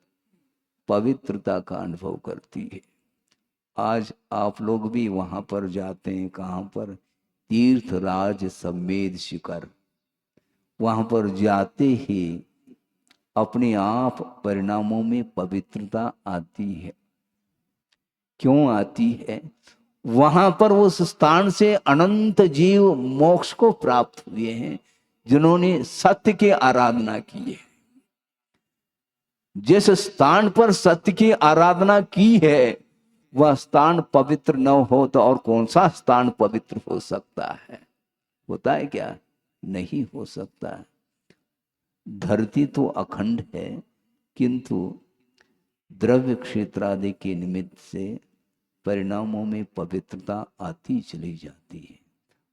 पवित्रता का अनुभव करती है। आज आप लोग भी वहां पर जाते हैं, कहां पर? तीर्थराज समेत शिखर, वहां पर जाते ही अपने आप परिणामों में पवित्रता आती है। क्यों आती है? वहां पर उस स्थान से अनंत जीव मोक्ष को प्राप्त हुए हैं जिन्होंने सत्य की आराधना की है। जिस स्थान पर सत्य की आराधना की है वह स्थान पवित्र न हो तो और कौन सा स्थान पवित्र हो सकता है? होता है क्या? नहीं हो सकता। धरती तो अखंड है, किंतु द्रव्य क्षेत्र आदि के निमित्त से परिणामों में पवित्रता आती चली जाती है।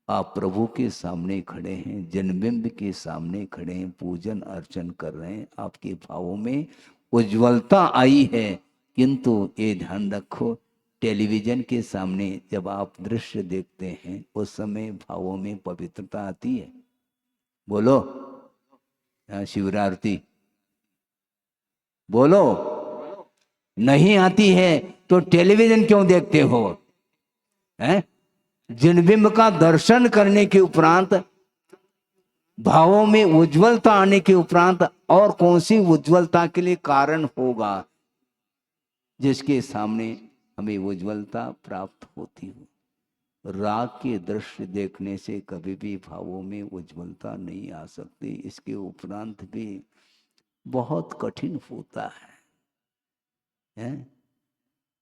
आप प्रभु के सामने खड़े हैं, जन्मबिंब के सामने खड़े हैं, पूजन अर्चन कर रहे हैं, आपके भावों में उज्ज्वलता आई है। किंतु ये ध्यान रखो, टेलीविजन के सामने जब आप दृश्य देखते हैं उस समय भावों में पवित्रता आती है? बोलो। शिवरात्रि बोलो। नहीं आती है तो टेलीविजन क्यों देखते हो? हैं? जिनबिंब का दर्शन करने के उपरांत भावों में उज्ज्वलता आने के उपरांत और कौन सी उज्ज्वलता के लिए कारण होगा जिसके सामने हमें उज्ज्वलता प्राप्त होती हो? राग के दृश्य देखने से कभी भी भावों में उज्ज्वलता नहीं आ सकती। इसके उपरांत भी बहुत कठिन होता है।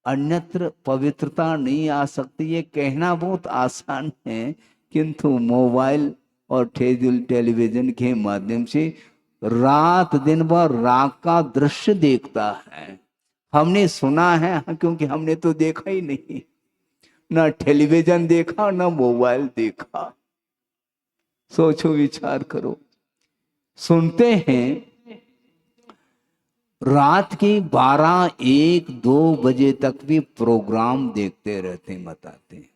अन्यत्र पवित्रता नहीं आ सकती। ये कहना बहुत आसान है, किंतु मोबाइल और टेलीविजन के माध्यम से रात दिन भर राग का दृश्य देखता है। हमने सुना है, क्योंकि हमने तो देखा ही नहीं, ना टेलीविजन देखा ना मोबाइल देखा। सोचो, विचार करो। सुनते हैं रात के 12, 1, 2 बजे तक भी प्रोग्राम देखते रहते हैं, बताते हैं।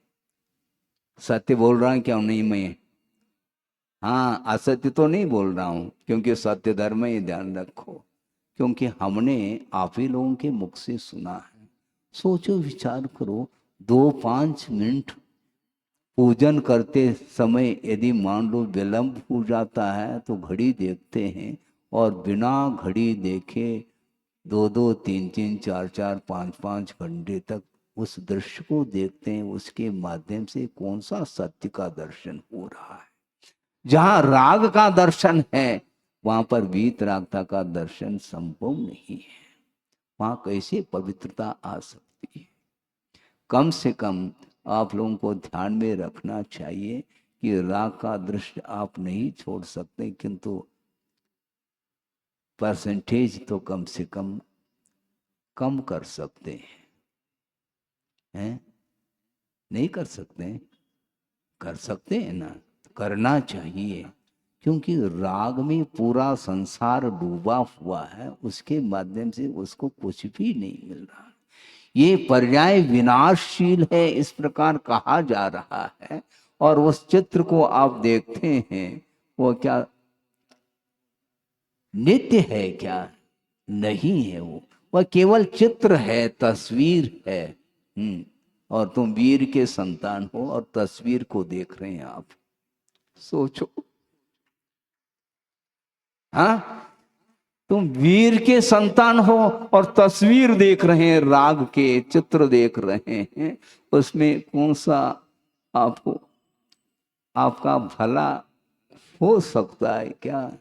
सत्य बोल रहा है क्या? नहीं मैं, हाँ, असत्य तो नहीं बोल रहा हूं, क्योंकि सत्य धर्म ही ध्यान रखो, क्योंकि हमने आप ही लोगों के मुख से सुना है। सोचो, विचार करो, 2-5 मिनट पूजन करते समय यदि मान लो विलंब हो जाता है तो घड़ी देखते हैं, और बिना घड़ी देखे 2-2, 3-3, 4-4, 5-5 घंटे तक उस दृश्य को देखते हैं। उसके माध्यम से कौन सा सत्य का दर्शन हो रहा है? जहां राग का दर्शन है वहां पर वीतरागता का दर्शन संभव नहीं है। वहां कैसे पवित्रता आ सकती है? कम से कम आप लोगों को ध्यान में रखना चाहिए कि राग का दृश्य आप नहीं छोड़ सकते, किंतु परसेंटेज तो कम से कम कर सकते हैं। नहीं कर सकते? कर सकते हैं ना, करना चाहिए, क्योंकि राग में पूरा संसार डूबा हुआ है। उसके माध्यम से उसको कुछ भी नहीं मिल रहा। ये पर्याय विनाशशील है, इस प्रकार कहा जा रहा है। और उस चित्र को आप देखते हैं, वो क्या नित्य है? क्या नहीं है। वो वह केवल चित्र है, तस्वीर है। और तुम वीर के संतान हो और तस्वीर को देख रहे हैं आप। सोचो, हाँ, तुम वीर के संतान हो और तस्वीर देख रहे हैं, राग के चित्र देख रहे हैं। उसमें कौन सा आपको आपका भला हो सकता है क्या?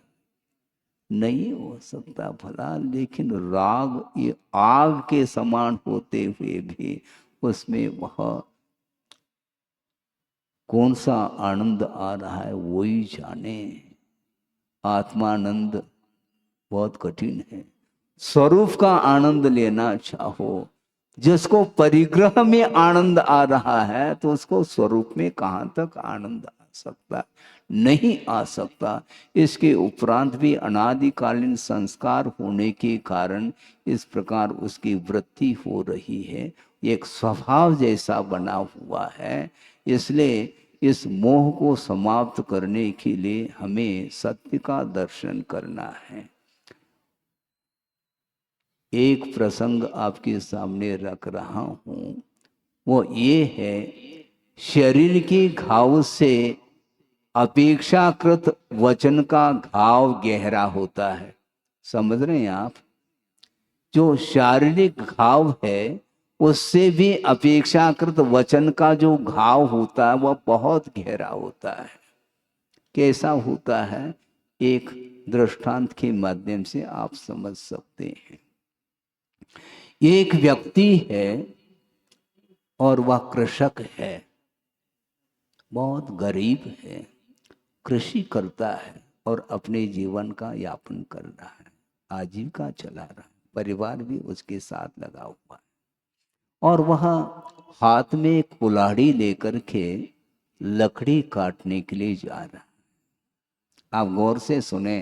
नहीं हो सकता भला। लेकिन राग ये आग के समान होते हुए भी उसमें वह कौन सा आनंद आ रहा है वही जाने। आत्मानंद बहुत कठिन है। स्वरूप का आनंद लेना चाहो, जिसको परिग्रह में आनंद आ रहा है तो उसको स्वरूप में कहाँ तक आनंद आ सकता? नहीं आ सकता। इसके उपरांत भी अनादिकालीन संस्कार होने के कारण इस प्रकार उसकी वृत्ति हो रही है, एक स्वभाव जैसा बना हुआ है। इसलिए इस मोह को समाप्त करने के लिए हमें सत्य का दर्शन करना है। एक प्रसंग आपके सामने रख रहा हूं, वो ये है, शरीर के घाव से अपेक्षाकृत वचन का घाव गहरा होता है। समझ रहे हैं आप? जो शारीरिक घाव है उससे भी अपेक्षाकृत वचन का जो घाव होता है वह बहुत गहरा होता है। कैसा होता है? एक दृष्टांत के माध्यम से आप समझ सकते हैं। एक व्यक्ति है और वह कृषक है, बहुत गरीब है, कृषि करता है और अपने जीवन का यापन कर रहा है, आजीविका चला रहा है, परिवार भी उसके साथ लगा हुआ है। और वह हाथ में कुल्हाड़ी लेकर के लकड़ी काटने के लिए जा रहा है। आप गौर से सुने,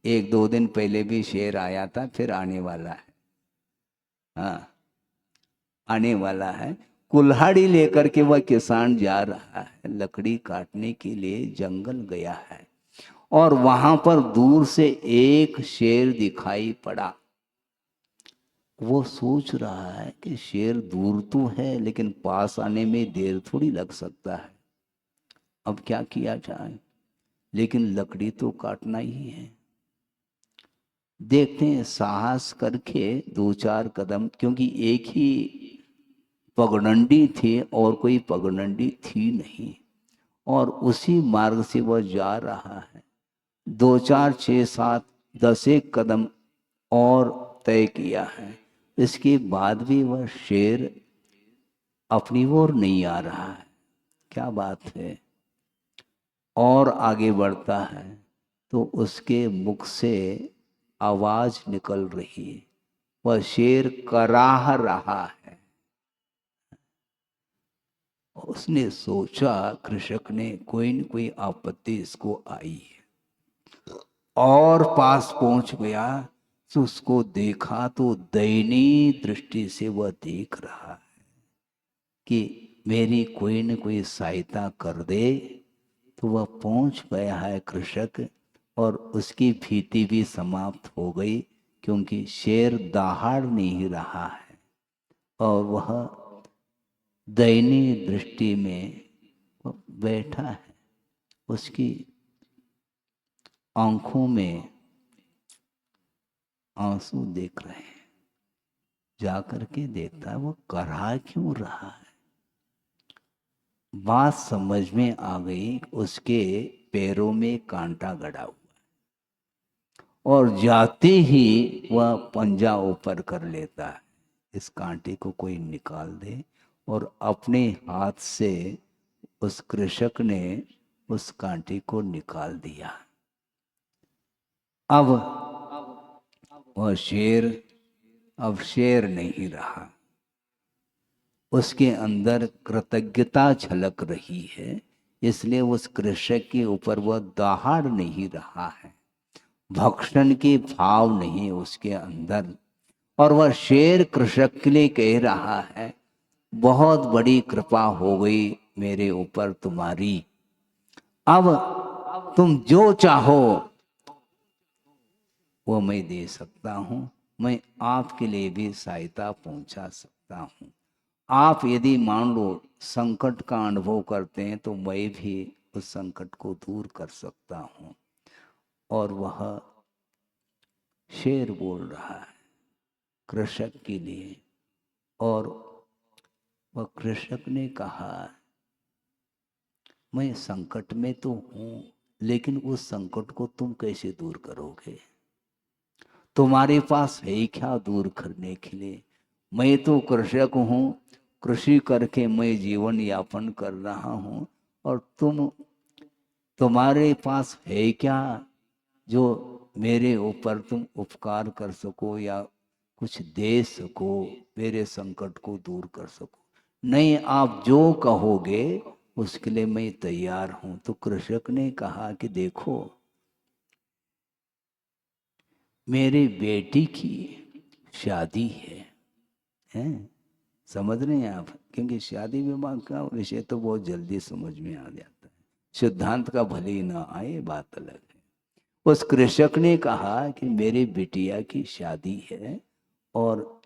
एक दो दिन पहले भी शेर आया था, फिर आने वाला है। हाँ, आने वाला है। कुल्हाड़ी लेकर के वह किसान जा रहा है, लकड़ी काटने के लिए जंगल गया है। और वहां पर दूर से एक शेर दिखाई पड़ा। वो सोच रहा है कि शेर दूर तो है लेकिन पास आने में देर थोड़ी लग सकता है, अब क्या किया जाए, लेकिन लकड़ी तो काटना ही है। देखते हैं, साहस करके दो चार कदम, क्योंकि एक ही पगडंडी थी और कोई पगडंडी थी नहीं, और उसी मार्ग से वह जा रहा है। दो चार छः सात 10 कदम और तय किया है, इसके बाद भी वह शेर अपनी ओर नहीं आ रहा है। क्या बात है? और आगे बढ़ता है तो उसके मुख से आवाज निकल रही है, वह शेर कराह रहा है। उसने सोचा, कृषक ने, कोई न कोई आपत्ति इसको आई है, और पास पहुंच गया तो उसको देखा तो दयनीय दृष्टि से वह देख रहा है कि मेरी कोई न कोई सहायता कर दे। तो वह पहुंच गया है कृषक, और उसकी भीति भी समाप्त हो गई, क्योंकि शेर दहाड़ नहीं रहा है और वह दयनीय दृष्टि में बैठा है। उसकी आंखों में आंसू देख रहे हैं। जाकर के देखता है वो कराह क्यों रहा है। बात समझ में आ गई, उसके पैरों में कांटा गड़ा हुआ, और जाते ही वह पंजा ऊपर कर लेता है, इस कांटे को कोई निकाल दे। और अपने हाथ से उस कृषक ने उस कांटे को निकाल दिया। अब वह शेर अब शेर नहीं रहा, उसके अंदर कृतज्ञता झलक रही है, इसलिए उस कृषक के ऊपर वह दहाड़ नहीं रहा है, भक्षण के भाव नहीं उसके अंदर। और वह शेर कृषक के लिए कह रहा है, बहुत बड़ी कृपा हो गई मेरे ऊपर तुम्हारी, अब तुम जो चाहो वो मैं दे सकता हूं, मैं आपके लिए भी सहायता पहुंचा सकता हूं। आप यदि मान लो संकट का अनुभव करते हैं तो मैं भी उस संकट को दूर कर सकता हूं। और वह शेर बोल रहा है कृषक के लिए। और वह कृषक ने कहा, मैं संकट में तो हूं, लेकिन उस संकट को तुम कैसे दूर करोगे? तुम्हारे पास है क्या दूर करने के लिए? मैं तो कृषक हूं, कृषि करके मैं जीवन यापन कर रहा हूं, और तुम्हारे पास है क्या जो मेरे ऊपर तुम उपकार कर सको या कुछ दे सको, मेरे संकट को दूर कर सको? नहीं, आप जो कहोगे उसके लिए मैं तैयार हूं। तो कृषक ने कहा कि देखो, मेरी बेटी की शादी है? समझ रहे हैं आप? क्योंकि शादी विवाह का विषय तो बहुत जल्दी समझ में आ जाता है, सिद्धांत का भले ही ना आए, बात अलग है। उस कृषक ने कहा कि मेरी बिटिया की शादी है, और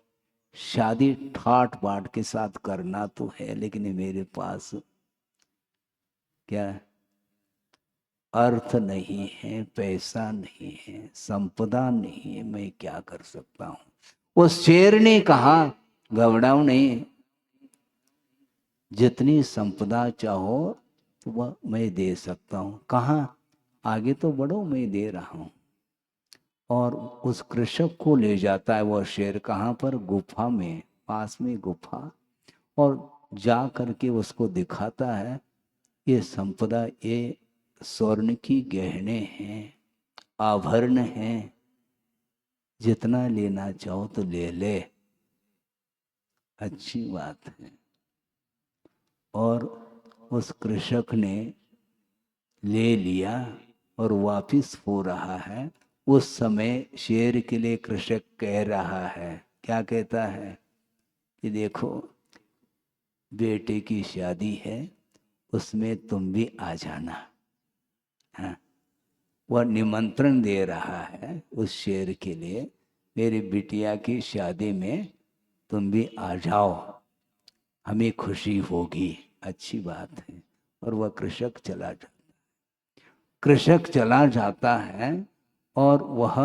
शादी ठाट बाट के साथ करना तो है, लेकिन मेरे पास क्या अर्थ नहीं है, पैसा नहीं है, संपदा नहीं है, मैं क्या कर सकता हूं? उस शेर ने कहा, घबराओ नहीं, जितनी संपदा चाहो तो वह मैं दे सकता हूं। कहाँ? आगे तो बढ़ो, मैं दे रहा हूं। और उस कृषक को ले जाता है वह शेर, कहाँ पर? गुफा में, पास में गुफा, और जा करके उसको दिखाता है, ये संपदा, ये स्वर्ण की गहने हैं, आभरण हैं, जितना लेना चाहो तो ले ले। अच्छी बात है। और उस कृषक ने ले लिया और वापिस हो रहा है। उस समय शेर के लिए कृषक कह रहा है, क्या कहता है कि देखो, बेटे की शादी है, उसमें तुम भी आ जाना। हाँ, वह निमंत्रण दे रहा है उस शेर के लिए, मेरी बिटिया की शादी में तुम भी आ जाओ, हमें खुशी होगी। अच्छी बात है। और वह कृषक चला जाता है, और वह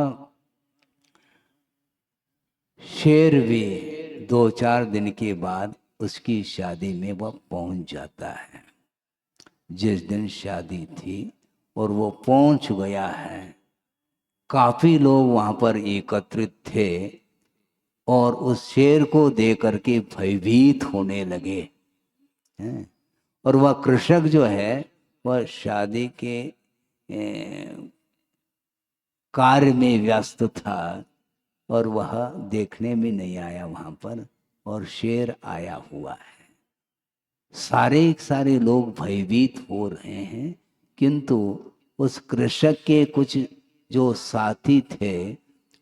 शेर भी 2-4 दिन के बाद उसकी शादी में वह पहुंच जाता है। जिस दिन शादी थी और वो पहुंच गया है, काफी लोग वहां पर एकत्रित थे, और उस शेर को देख करके भयभीत होने लगे हैं। और वह कृषक जो है, वह शादी के कार्य में व्यस्त था, और वह देखने में नहीं आया वहां पर, और शेर आया हुआ है। सारे लोग भयभीत हो रहे हैं, किंतु उस कृषक के कुछ जो साथी थे,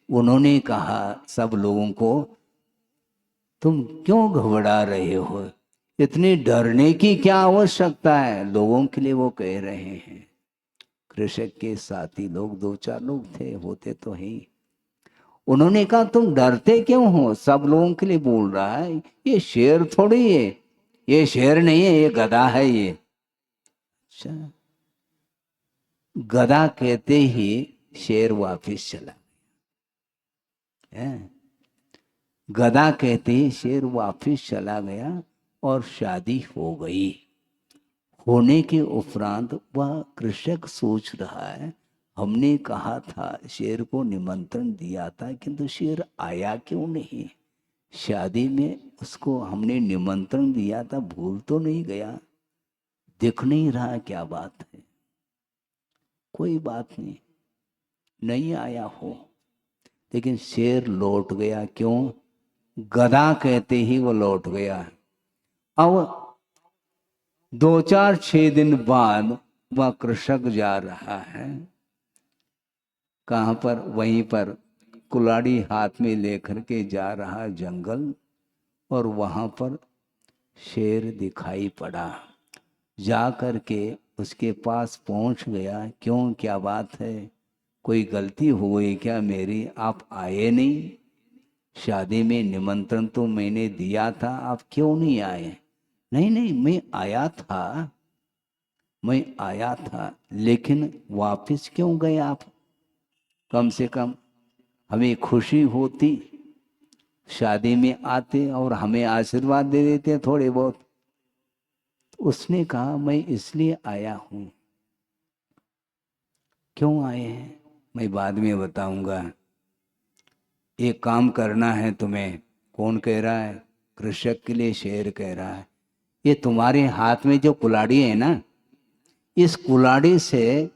उन्होंने कहा सब लोगों को, तुम क्यों घबरा रहे हो? इतनी डरने की क्या आवश्यकता है? लोगों के लिए वो कह रहे हैं। कृषक के साथी लोग 2-4 लोग थे, होते तो ही। उन्होंने कहा, तुम डरते क्यों हो? सब लोगों के लिए बोल रहा है, ये शेर थोड़ी है, ये शेर नहीं है, ये गधा है ये। अच्छा। गधा कहते ही शेर वापिस चला है। गधा कहते ही शेर वापिस चला गया, और शादी हो गई। होने के उपरांत वह कृषक सोच रहा है, हमने कहा था, शेर को निमंत्रण दिया था, किंतु शेर आया क्यों नहीं? शादी में उसको हमने निमंत्रण दिया था, भूल तो नहीं गया? दिख नहीं रहा, क्या बात है? कोई बात नहीं, नहीं आया हो। लेकिन शेर लौट गया, क्यों? गधा कहते ही वो लौट गया। अब 2-4-6 दिन बाद वह कृषक जा रहा है, कहाँ पर? वहीं पर कुल्हाड़ी हाथ में लेकर के जा रहा जंगल, और वहां पर शेर दिखाई पड़ा। जा करके उसके पास पहुंच गया, क्यों, क्या बात है? कोई गलती हो गई क्या मेरी? आप आए नहीं? शादी में निमंत्रण तो मैंने दिया था, आप क्यों नहीं आए? नहीं नहीं, मैं आया था, लेकिन वापस क्यों गए आप? कम से कम हमें खुशी होती, शादी में आते और हमें आशीर्वाद दे देते थोड़े बहुत। उसने कहा मैं इसलिए आया हूं। क्यों आए हैं मैं बाद में बताऊंगा। एक काम करना है तुम्हें। कौन कह रहा है? कृषक के लिए शेर कह रहा है। ये तुम्हारे हाथ में जो कुल्हाड़ी है ना, इस कुल्हाड़ी से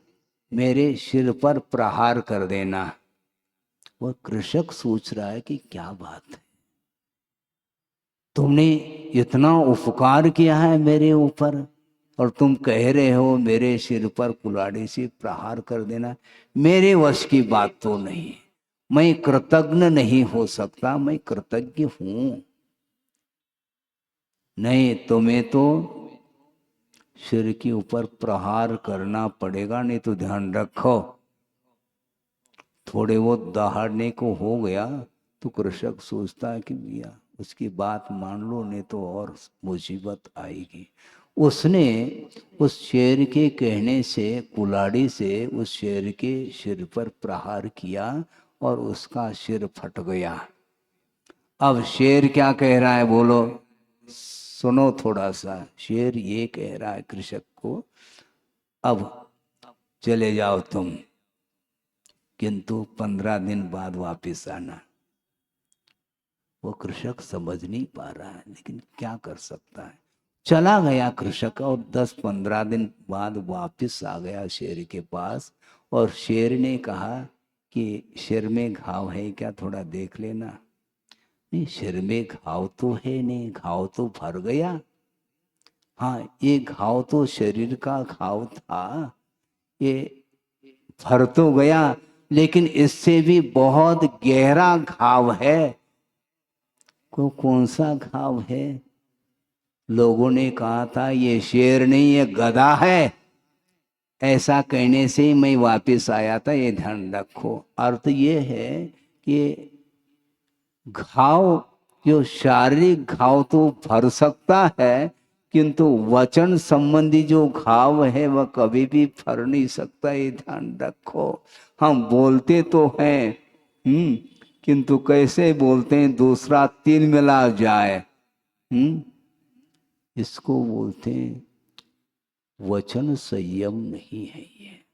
मेरे सिर पर प्रहार कर देना। वो कृषक सोच रहा है कि क्या बात है, तुमने इतना उपकार किया है मेरे ऊपर और तुम कह रहे हो मेरे सिर पर कुल्हाड़ी से प्रहार कर देना। मेरे वश की बात तो नहीं है, मैं कृतज्ञ नहीं हो सकता, मैं कृतज्ञ हूं नहीं। तुम्हें तो सिर के ऊपर प्रहार करना पड़ेगा, नहीं तो ध्यान रखो थोड़े बहुत दहाड़ने को हो गया तो कृषक सोचता है कि भैया उसकी बात मान लो, नहीं तो और मुसीबत आएगी। उसने उस शेर के कहने से कुल्हाड़ी से उस शेर के सिर पर प्रहार किया और उसका सिर फट गया। अब शेर क्या कह रहा है बोलो, सुनो थोड़ा सा। शेर ये कह रहा है कृषक को, अब चले जाओ तुम, किंतु 15 दिन बाद वापस आना। वो कृषक समझ नहीं पा रहा है, लेकिन क्या कर सकता है। चला गया कृषक और 10-15 दिन बाद वापस आ गया शेर के पास। और शेर ने कहा कि सिर में घाव है क्या, थोड़ा देख लेना। नहीं, सिर में घाव तो है नहीं, घाव तो भर गया। हाँ, ये घाव तो शरीर का घाव था, ये भर तो गया, लेकिन इससे भी बहुत गहरा घाव है। कौन सा घाव है? लोगों ने कहा था ये शेर नहीं ये गधा है। ऐसा कहने से ही मैं वापस आया था, ये ध्यान रखो। अर्थ ये है कि घाव, जो शारीरिक घाव तो भर सकता है, किंतु वचन संबंधी जो घाव है वह कभी भी भर नहीं सकता, ये ध्यान रखो। हम बोलते तो हैं किंतु कैसे बोलते हैं दूसरा तिल मिला जाए। इसको बोलते हैं वचन संयम नहीं है। ये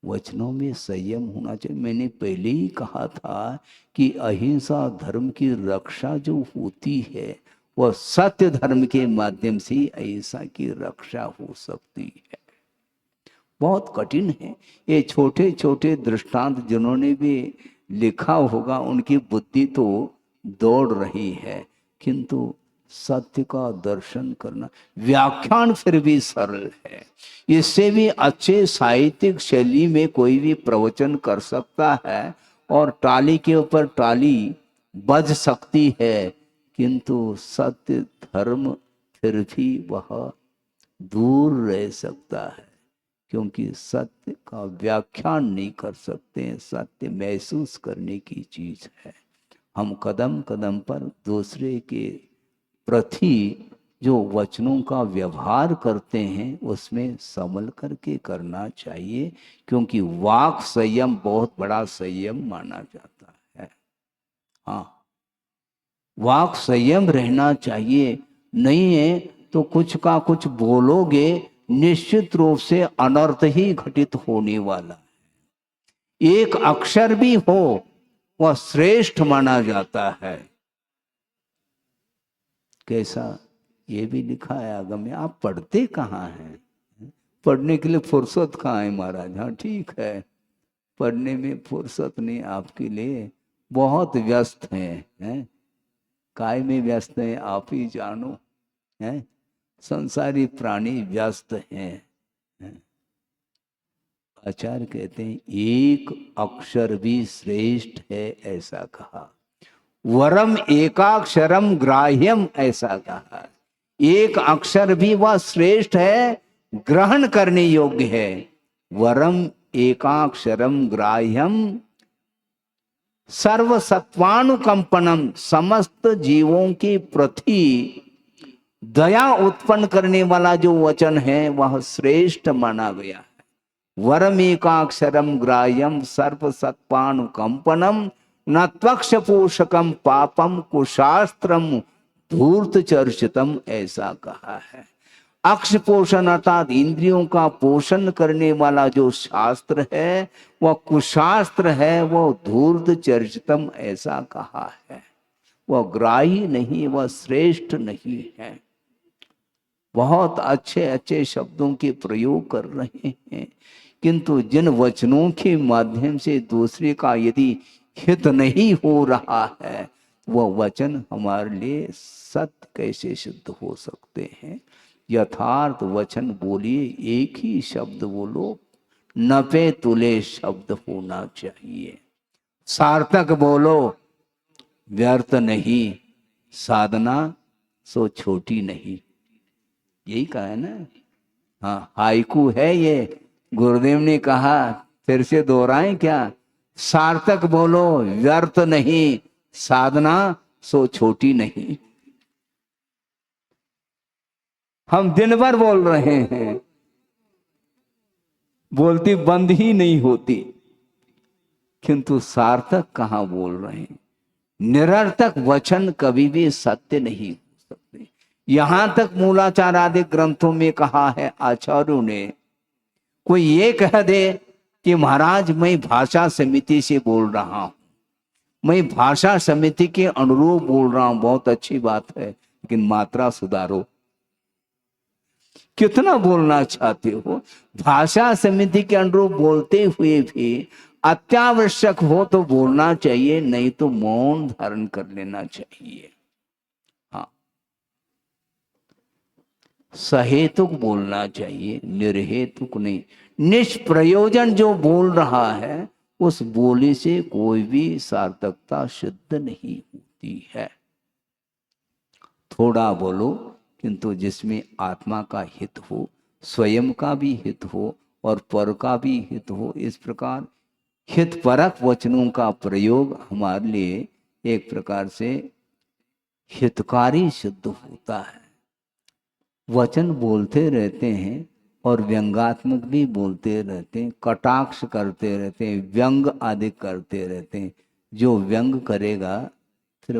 वचनों में संयम होना चाहिए। मैंने पहले ही कहा था कि अहिंसा धर्म की रक्षा जो होती है वह सत्य धर्म के माध्यम से अहिंसा की रक्षा हो सकती है। बहुत कठिन है। ये छोटे छोटे दृष्टांत जिन्होंने भी लिखा होगा उनकी बुद्धि तो दौड़ रही है, किंतु सत्य का दर्शन करना, व्याख्यान फिर भी सरल है। इससे भी अच्छे साहित्यिक शैली में कोई भी प्रवचन कर सकता है और टाली के ऊपर टाली बज सकती है, किंतु सत्य धर्म फिर भी वह दूर रह सकता है, क्योंकि सत्य का व्याख्यान नहीं कर सकते। सत्य महसूस करने की चीज है। हम कदम कदम पर दूसरे के प्रति जो वचनों का व्यवहार करते हैं उसमें संभल करके करना चाहिए, क्योंकि वाक संयम बहुत बड़ा संयम माना जाता है। हाँ, वाक संयम रहना चाहिए। नहीं है तो कुछ का कुछ बोलोगे, निश्चित रूप से अनर्थ ही घटित होने वाला है। एक अक्षर भी हो वह श्रेष्ठ माना जाता है। कैसा, ये भी लिखा है आगम में। आप पढ़ते कहाँ हैं? पढ़ने के लिए फुर्सत कहाँ है महाराज? हाँ ठीक है, पढ़ने में फुर्सत नहीं आपके लिए, बहुत व्यस्त हैं। काय में व्यस्त हैं आप ही जानो, हैं? संसारी प्राणी व्यस्त हैं। आचार्य कहते हैं एक अक्षर भी श्रेष्ठ है, ऐसा कहा। वरम एकाक्षरम ग्राह्यम, ऐसा कहा। एक अक्षर भी वह श्रेष्ठ है, ग्रहण करने योग्य है। वरम एकाक्षरम ग्राह्यम सर्वसत्वानुकंपनम, समस्त जीवों के प्रति दया उत्पन्न करने वाला जो वचन है वह श्रेष्ठ माना गया है। वरमेकाक्षरम ग्राह्यम सर्वसत्वानुकंपनम न त्वक्षपोषकम पापम कुशास्त्रम धूर्त चर्चितम, ऐसा कहा है। अक्ष पोषण अर्थात इंद्रियों का पोषण करने वाला जो शास्त्र है वह कुशास्त्र है, वह धूर्त चर्चितम ऐसा कहा है। वह ग्राही नहीं, वह श्रेष्ठ नहीं है। बहुत अच्छे अच्छे शब्दों के प्रयोग कर रहे हैं, किंतु जिन वचनों के माध्यम से दूसरे का यदि हित नहीं हो रहा है, वह वचन हमारे लिए सत्य कैसे सिद्ध हो सकते हैं। यथार्थ वचन बोलिए, एक ही शब्द बोलो, नपे तुले शब्द होना चाहिए। सार्थक बोलो, व्यर्थ नहीं, साधना सो छोटी नहीं। यही कहा है ना। हाँ, हाइकू है ये, गुरुदेव ने कहा, फिर से दोहराएं क्या? सार्थक बोलो, व्यर्थ नहीं, साधना सो छोटी नहीं। हम दिन भर बोल रहे हैं, बोलती बंद ही नहीं होती, किंतु सार्थक कहां बोल रहे हैं। निरर्थक वचन कभी भी सत्य नहीं हो सकते। यहां तक मूलाचार आदि ग्रंथों में कहा है आचार्यों ने, कोई ये कह दे कि महाराज मैं भाषा समिति से बोल रहा हूं, मैं भाषा समिति के अनुरूप बोल रहा हूं, बहुत अच्छी बात है, लेकिन मात्रा सुधारो। कितना बोलना चाहते हो? भाषा समिति के अनुरूप बोलते हुए भी अत्यावश्यक हो तो बोलना चाहिए, नहीं तो मौन धारण कर लेना चाहिए। हाँ, सहेतुक बोलना चाहिए, निर्हेतुक नहीं। निष्प्रयोजन जो बोल रहा है, उस बोली से कोई भी सार्थकता सिद्ध नहीं होती है। थोड़ा बोलो, किंतु जिसमें आत्मा का हित हो, स्वयं का भी हित हो और पर का भी हित हो। इस प्रकार हितपरक वचनों का प्रयोग हमारे लिए एक प्रकार से हितकारी सिद्ध होता है। वचन बोलते रहते हैं और व्यंगात्मक भी बोलते रहते हैं, कटाक्ष करते रहते हैं, व्यंग आदि करते रहते हैं। जो व्यंग करेगा फिर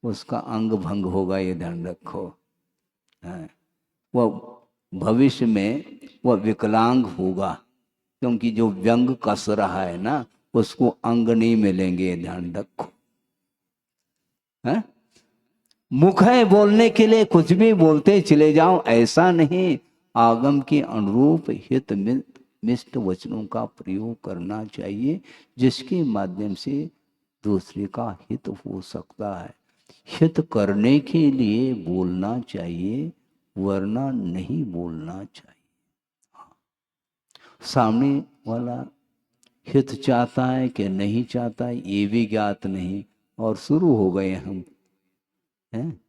उसका अंग भंग होगा, ये ध्यान रखो। वह भविष्य में वह विकलांग होगा, क्योंकि जो व्यंग कस रहा है ना, उसको अंग नहीं मिलेंगे, ध्यान रखो। है मुख है बोलने के लिए, कुछ भी बोलते चले जाओ, ऐसा नहीं। आगम के अनुरूप हित मिष्ट वचनों का प्रयोग करना चाहिए, जिसके माध्यम से दूसरे का हित हो सकता है। हित करने के लिए बोलना चाहिए, वरना नहीं बोलना चाहिए। सामने वाला हित चाहता है कि नहीं चाहता है, ये भी ज्ञात नहीं, और शुरू हो गए हम, हैं?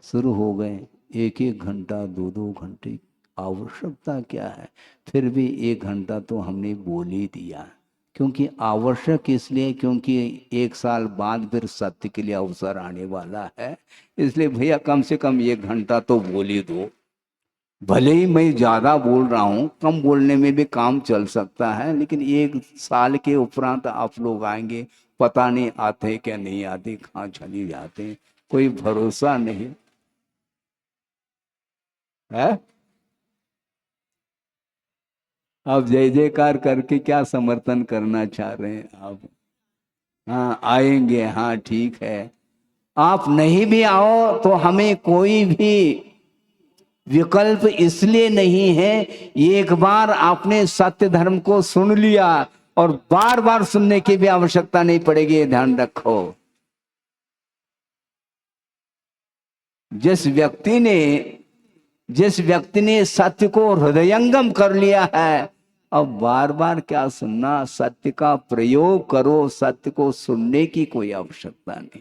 शुरू हो गए। एक एक घंटा, दो दो घंटे, आवश्यकता क्या है? फिर भी एक घंटा तो हमने बोल ही दिया, क्योंकि आवश्यक इसलिए क्योंकि एक साल बाद फिर सत्य के लिए अवसर आने वाला है। इसलिए भैया कम से कम एक घंटा तो बोल ही दो। भले ही मैं ज्यादा बोल रहा हूँ, कम बोलने में भी काम चल सकता है, लेकिन एक साल के उपरांत आप लोग आएंगे, पता नहीं आते क्या नहीं आते, कहाँ चली जाते, कोई भरोसा नहीं है। आप जय जयकार करके क्या समर्थन करना चाह रहे हैं आप? हाँ आएंगे, हाँ ठीक है। आप नहीं भी आओ तो हमें कोई भी विकल्प इसलिए नहीं है, एक बार आपने सत्य धर्म को सुन लिया और बार बार सुनने की भी आवश्यकता नहीं पड़ेगी, ध्यान रखो। जिस व्यक्ति ने सत्य को हृदयंगम कर लिया है, अब बार बार क्या सुनना, सत्य का प्रयोग करो, सत्य को सुनने की कोई आवश्यकता नहीं।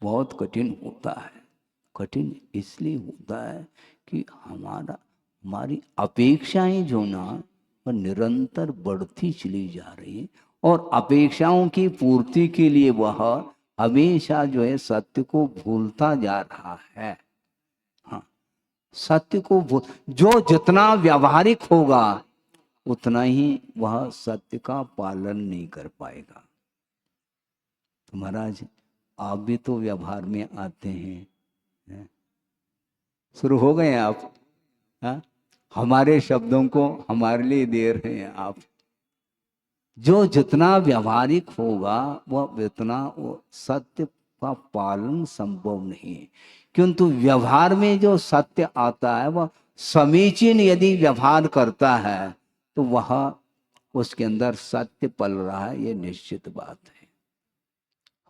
बहुत कठिन होता है। कठिन इसलिए होता है कि हमारी अपेक्षाएं जो ना वह निरंतर बढ़ती चली जा रही है, और अपेक्षाओं की पूर्ति के लिए वह हमेशा जो है सत्य को भूलता जा रहा है। हाँ, सत्य को जो जितना व्यावहारिक होगा उतना ही वह सत्य का पालन नहीं कर पाएगा। तो महाराज आप भी तो व्यवहार में आते हैं? शुरू हो गए आप? हाँ, हमारे शब्दों को हमारे लिए दे रहे हैं आप। जो जितना व्यवहारिक होगा वह उतना वो सत्य का पालन संभव नहीं है। किंतु व्यवहार में जो सत्य आता है वह समीचीन यदि व्यवहार करता है तो वह उसके अंदर सत्य पल रहा है, ये निश्चित बात है।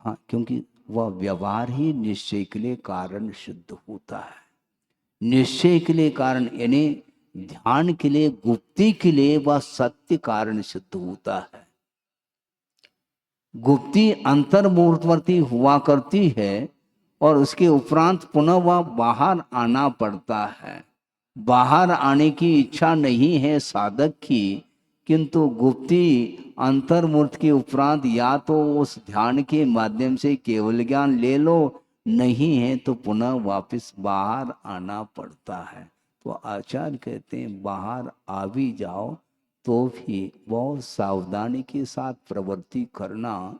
हाँ, क्योंकि वह व्यवहार ही निश्चय के लिए कारण सिद्ध होता है। निश्चय के लिए कारण यानी ध्यान के लिए, गुप्ती के लिए वह सत्य कारण सिद्ध होता है। गुप्ती अंतर्मूर्तवर्ती हुआ करती है और उसके उपरांत पुनः वह बाहर आना पड़ता है। बाहर आने की इच्छा नहीं है साधक की, किंतु गुप्ती अंतर्मूर्त के उपरांत या तो उस ध्यान के माध्यम से केवल ज्ञान ले लो, नहीं है तो पुनः वापस बाहर आना पड़ता है। तो आचार्य कहते हैं बाहर आ भी जाओ तो भी बहुत सावधानी के साथ प्रवृत्ति करना,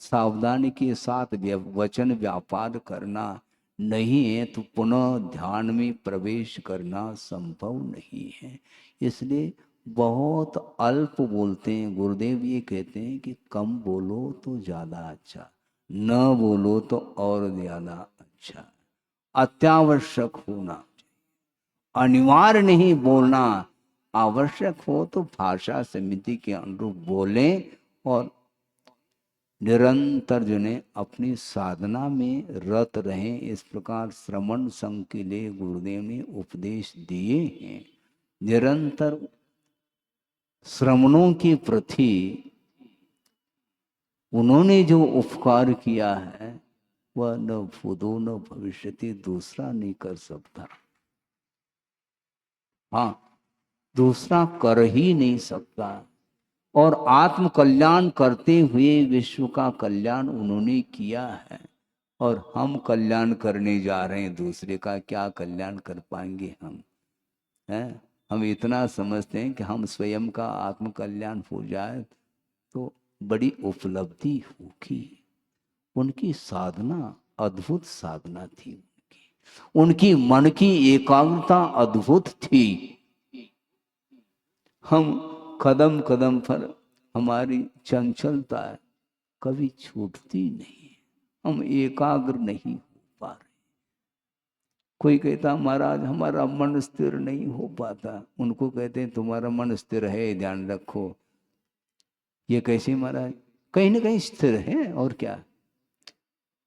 सावधानी के साथ वचन व्यापार करना, नहीं है तो पुनः ध्यान में प्रवेश करना संभव नहीं है। इसलिए बहुत अल्प बोलते हैं। गुरुदेव ये कहते हैं कि कम बोलो तो ज्यादा अच्छा, न बोलो तो और ज्यादा अच्छा। अत्यावश्यक होना, अनिवार्य नहीं बोलना, आवश्यक हो तो भाषा समिति के अनुरूप बोलें और निरंतर जो ने अपनी साधना में रत रहें। इस प्रकार श्रवण संघ के लिए गुरुदेव ने उपदेश दिए हैं। निरंतर श्रवणों के प्रति उन्होंने जो उपकार किया है वह न भूतो न भविष्यति दूसरा नहीं कर सकता। हाँ, दूसरा कर ही नहीं सकता। और आत्म कल्याण करते हुए विश्व का कल्याण उन्होंने किया है और हम कल्याण करने जा रहे हैं दूसरे का। क्या कल्याण कर पाएंगे हम? हैं? हम इतना समझते हैं कि हम स्वयं का आत्म कल्याण हो जाए तो बड़ी उपलब्धि होगी। उनकी साधना अद्भुत साधना थी, उनकी मन की एकाग्रता अद्भुत थी। हम कदम कदम पर हमारी चंचलता कभी छूटती नहीं, हम एकाग्र नहीं हो पा रहे। कोई कहता महाराज हमारा मन स्थिर नहीं हो पाता, उनको कहते हैं तुम्हारा मन स्थिर है, ध्यान रखो। ये कैसे महाराज? कहीं ना कहीं स्थिर है। और क्या,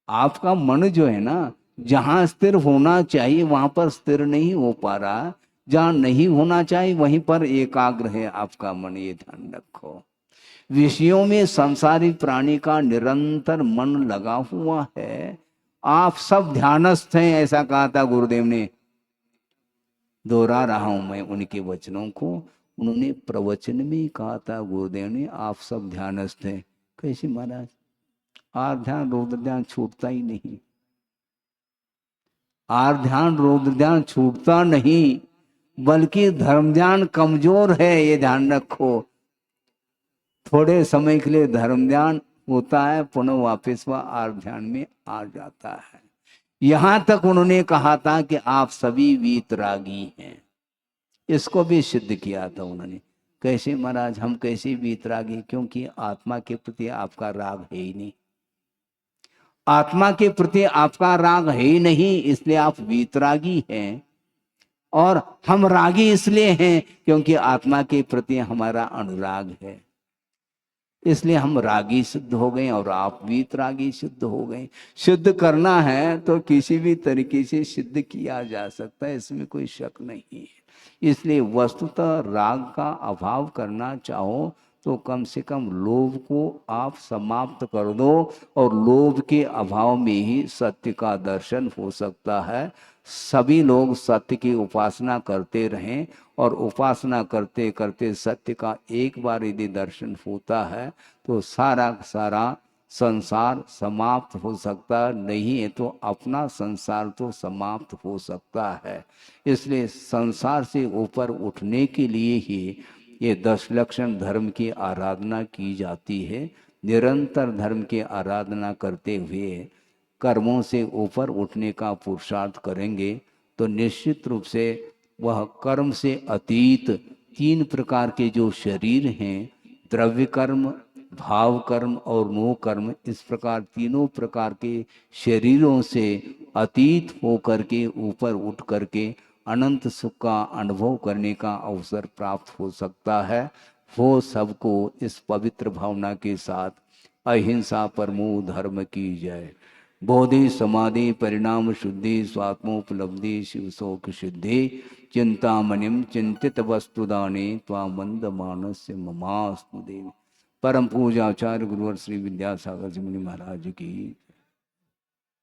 आपका मन जो है ना, जहां स्थिर होना चाहिए वहां पर स्थिर नहीं हो पा रहा, जहां नहीं होना चाहिए वहीं पर एकाग्र है आपका मन, ये ध्यान रखो। विषयों में संसारी प्राणी का निरंतर मन लगा हुआ है। आप सब ध्यानस्थ हैं, ऐसा कहा था गुरुदेव ने। दोहरा रहा हूं मैं उनके वचनों को। उन्होंने प्रवचन में कहा था गुरुदेव ने, आप सब ध्यानस्थ हैं। कैसे महाराज? आर ध्यान रौद्र ध्यान छूटता ही नहीं। आर ध्यान रौद्र ध्यान छूटता नहीं, बल्कि धर्म ध्यान कमजोर है, ये ध्यान रखो। थोड़े समय के लिए धर्म ध्यान होता है, पुनः वापस वह आर ध्यान में आ जाता है। यहां तक उन्होंने कहा था कि आप सभी वीतरागी हैं। इसको भी सिद्ध किया था उन्होंने। कैसे महाराज? हम कैसे वीतरागी? क्योंकि आत्मा के प्रति आपका राग है ही नहीं। आत्मा के प्रति आपका राग है ही नहीं, इसलिए आप वीतरागी हैं। और हम रागी इसलिए हैं क्योंकि आत्मा के प्रति हमारा अनुराग है, इसलिए हम रागी सिद्ध हो गए और आप वीतरागी सिद्ध हो गए। सिद्ध करना है तो किसी भी तरीके से सिद्ध किया जा सकता है, इसमें कोई शक नहीं है। इसलिए वस्तुतः राग का अभाव करना चाहो तो कम से कम लोभ को आप समाप्त कर दो, और लोभ के अभाव में ही सत्य का दर्शन हो सकता है। सभी लोग सत्य की उपासना करते रहें, और उपासना करते करते सत्य का एक बार यदि दर्शन होता है तो सारा सारा संसार समाप्त हो सकता नहीं है, तो अपना संसार तो समाप्त हो सकता है। इसलिए संसार से ऊपर उठने के लिए ही ये 10 लक्षण धर्म की आराधना की जाती है। निरंतर धर्म की आराधना करते हुए कर्मों से ऊपर उठने का पुरुषार्थ करेंगे तो निश्चित रूप से वह कर्म से अतीत तीन प्रकार के जो शरीर हैं, द्रव्य कर्म, भाव कर्म और मोह कर्म, इस प्रकार तीनों प्रकार के शरीरों से अतीत होकर के ऊपर उठ करके अनंत सुख का अनुभव करने का अवसर प्राप्त हो सकता है। वो सबको इस पवित्र भावना के साथ अहिंसा परमो धर्म की जय। बोधि समाधि परिणाम शुद्धि स्वात्मोपलब्धि शिव शोक सिद्धि चिंतामणिम चिंतित वस्तुदाने त्वामंद मानस्य ममास्तु देवी। परम पूजा आचार्य गुरुवर श्री विद्यासागर जी मुनि महाराज की।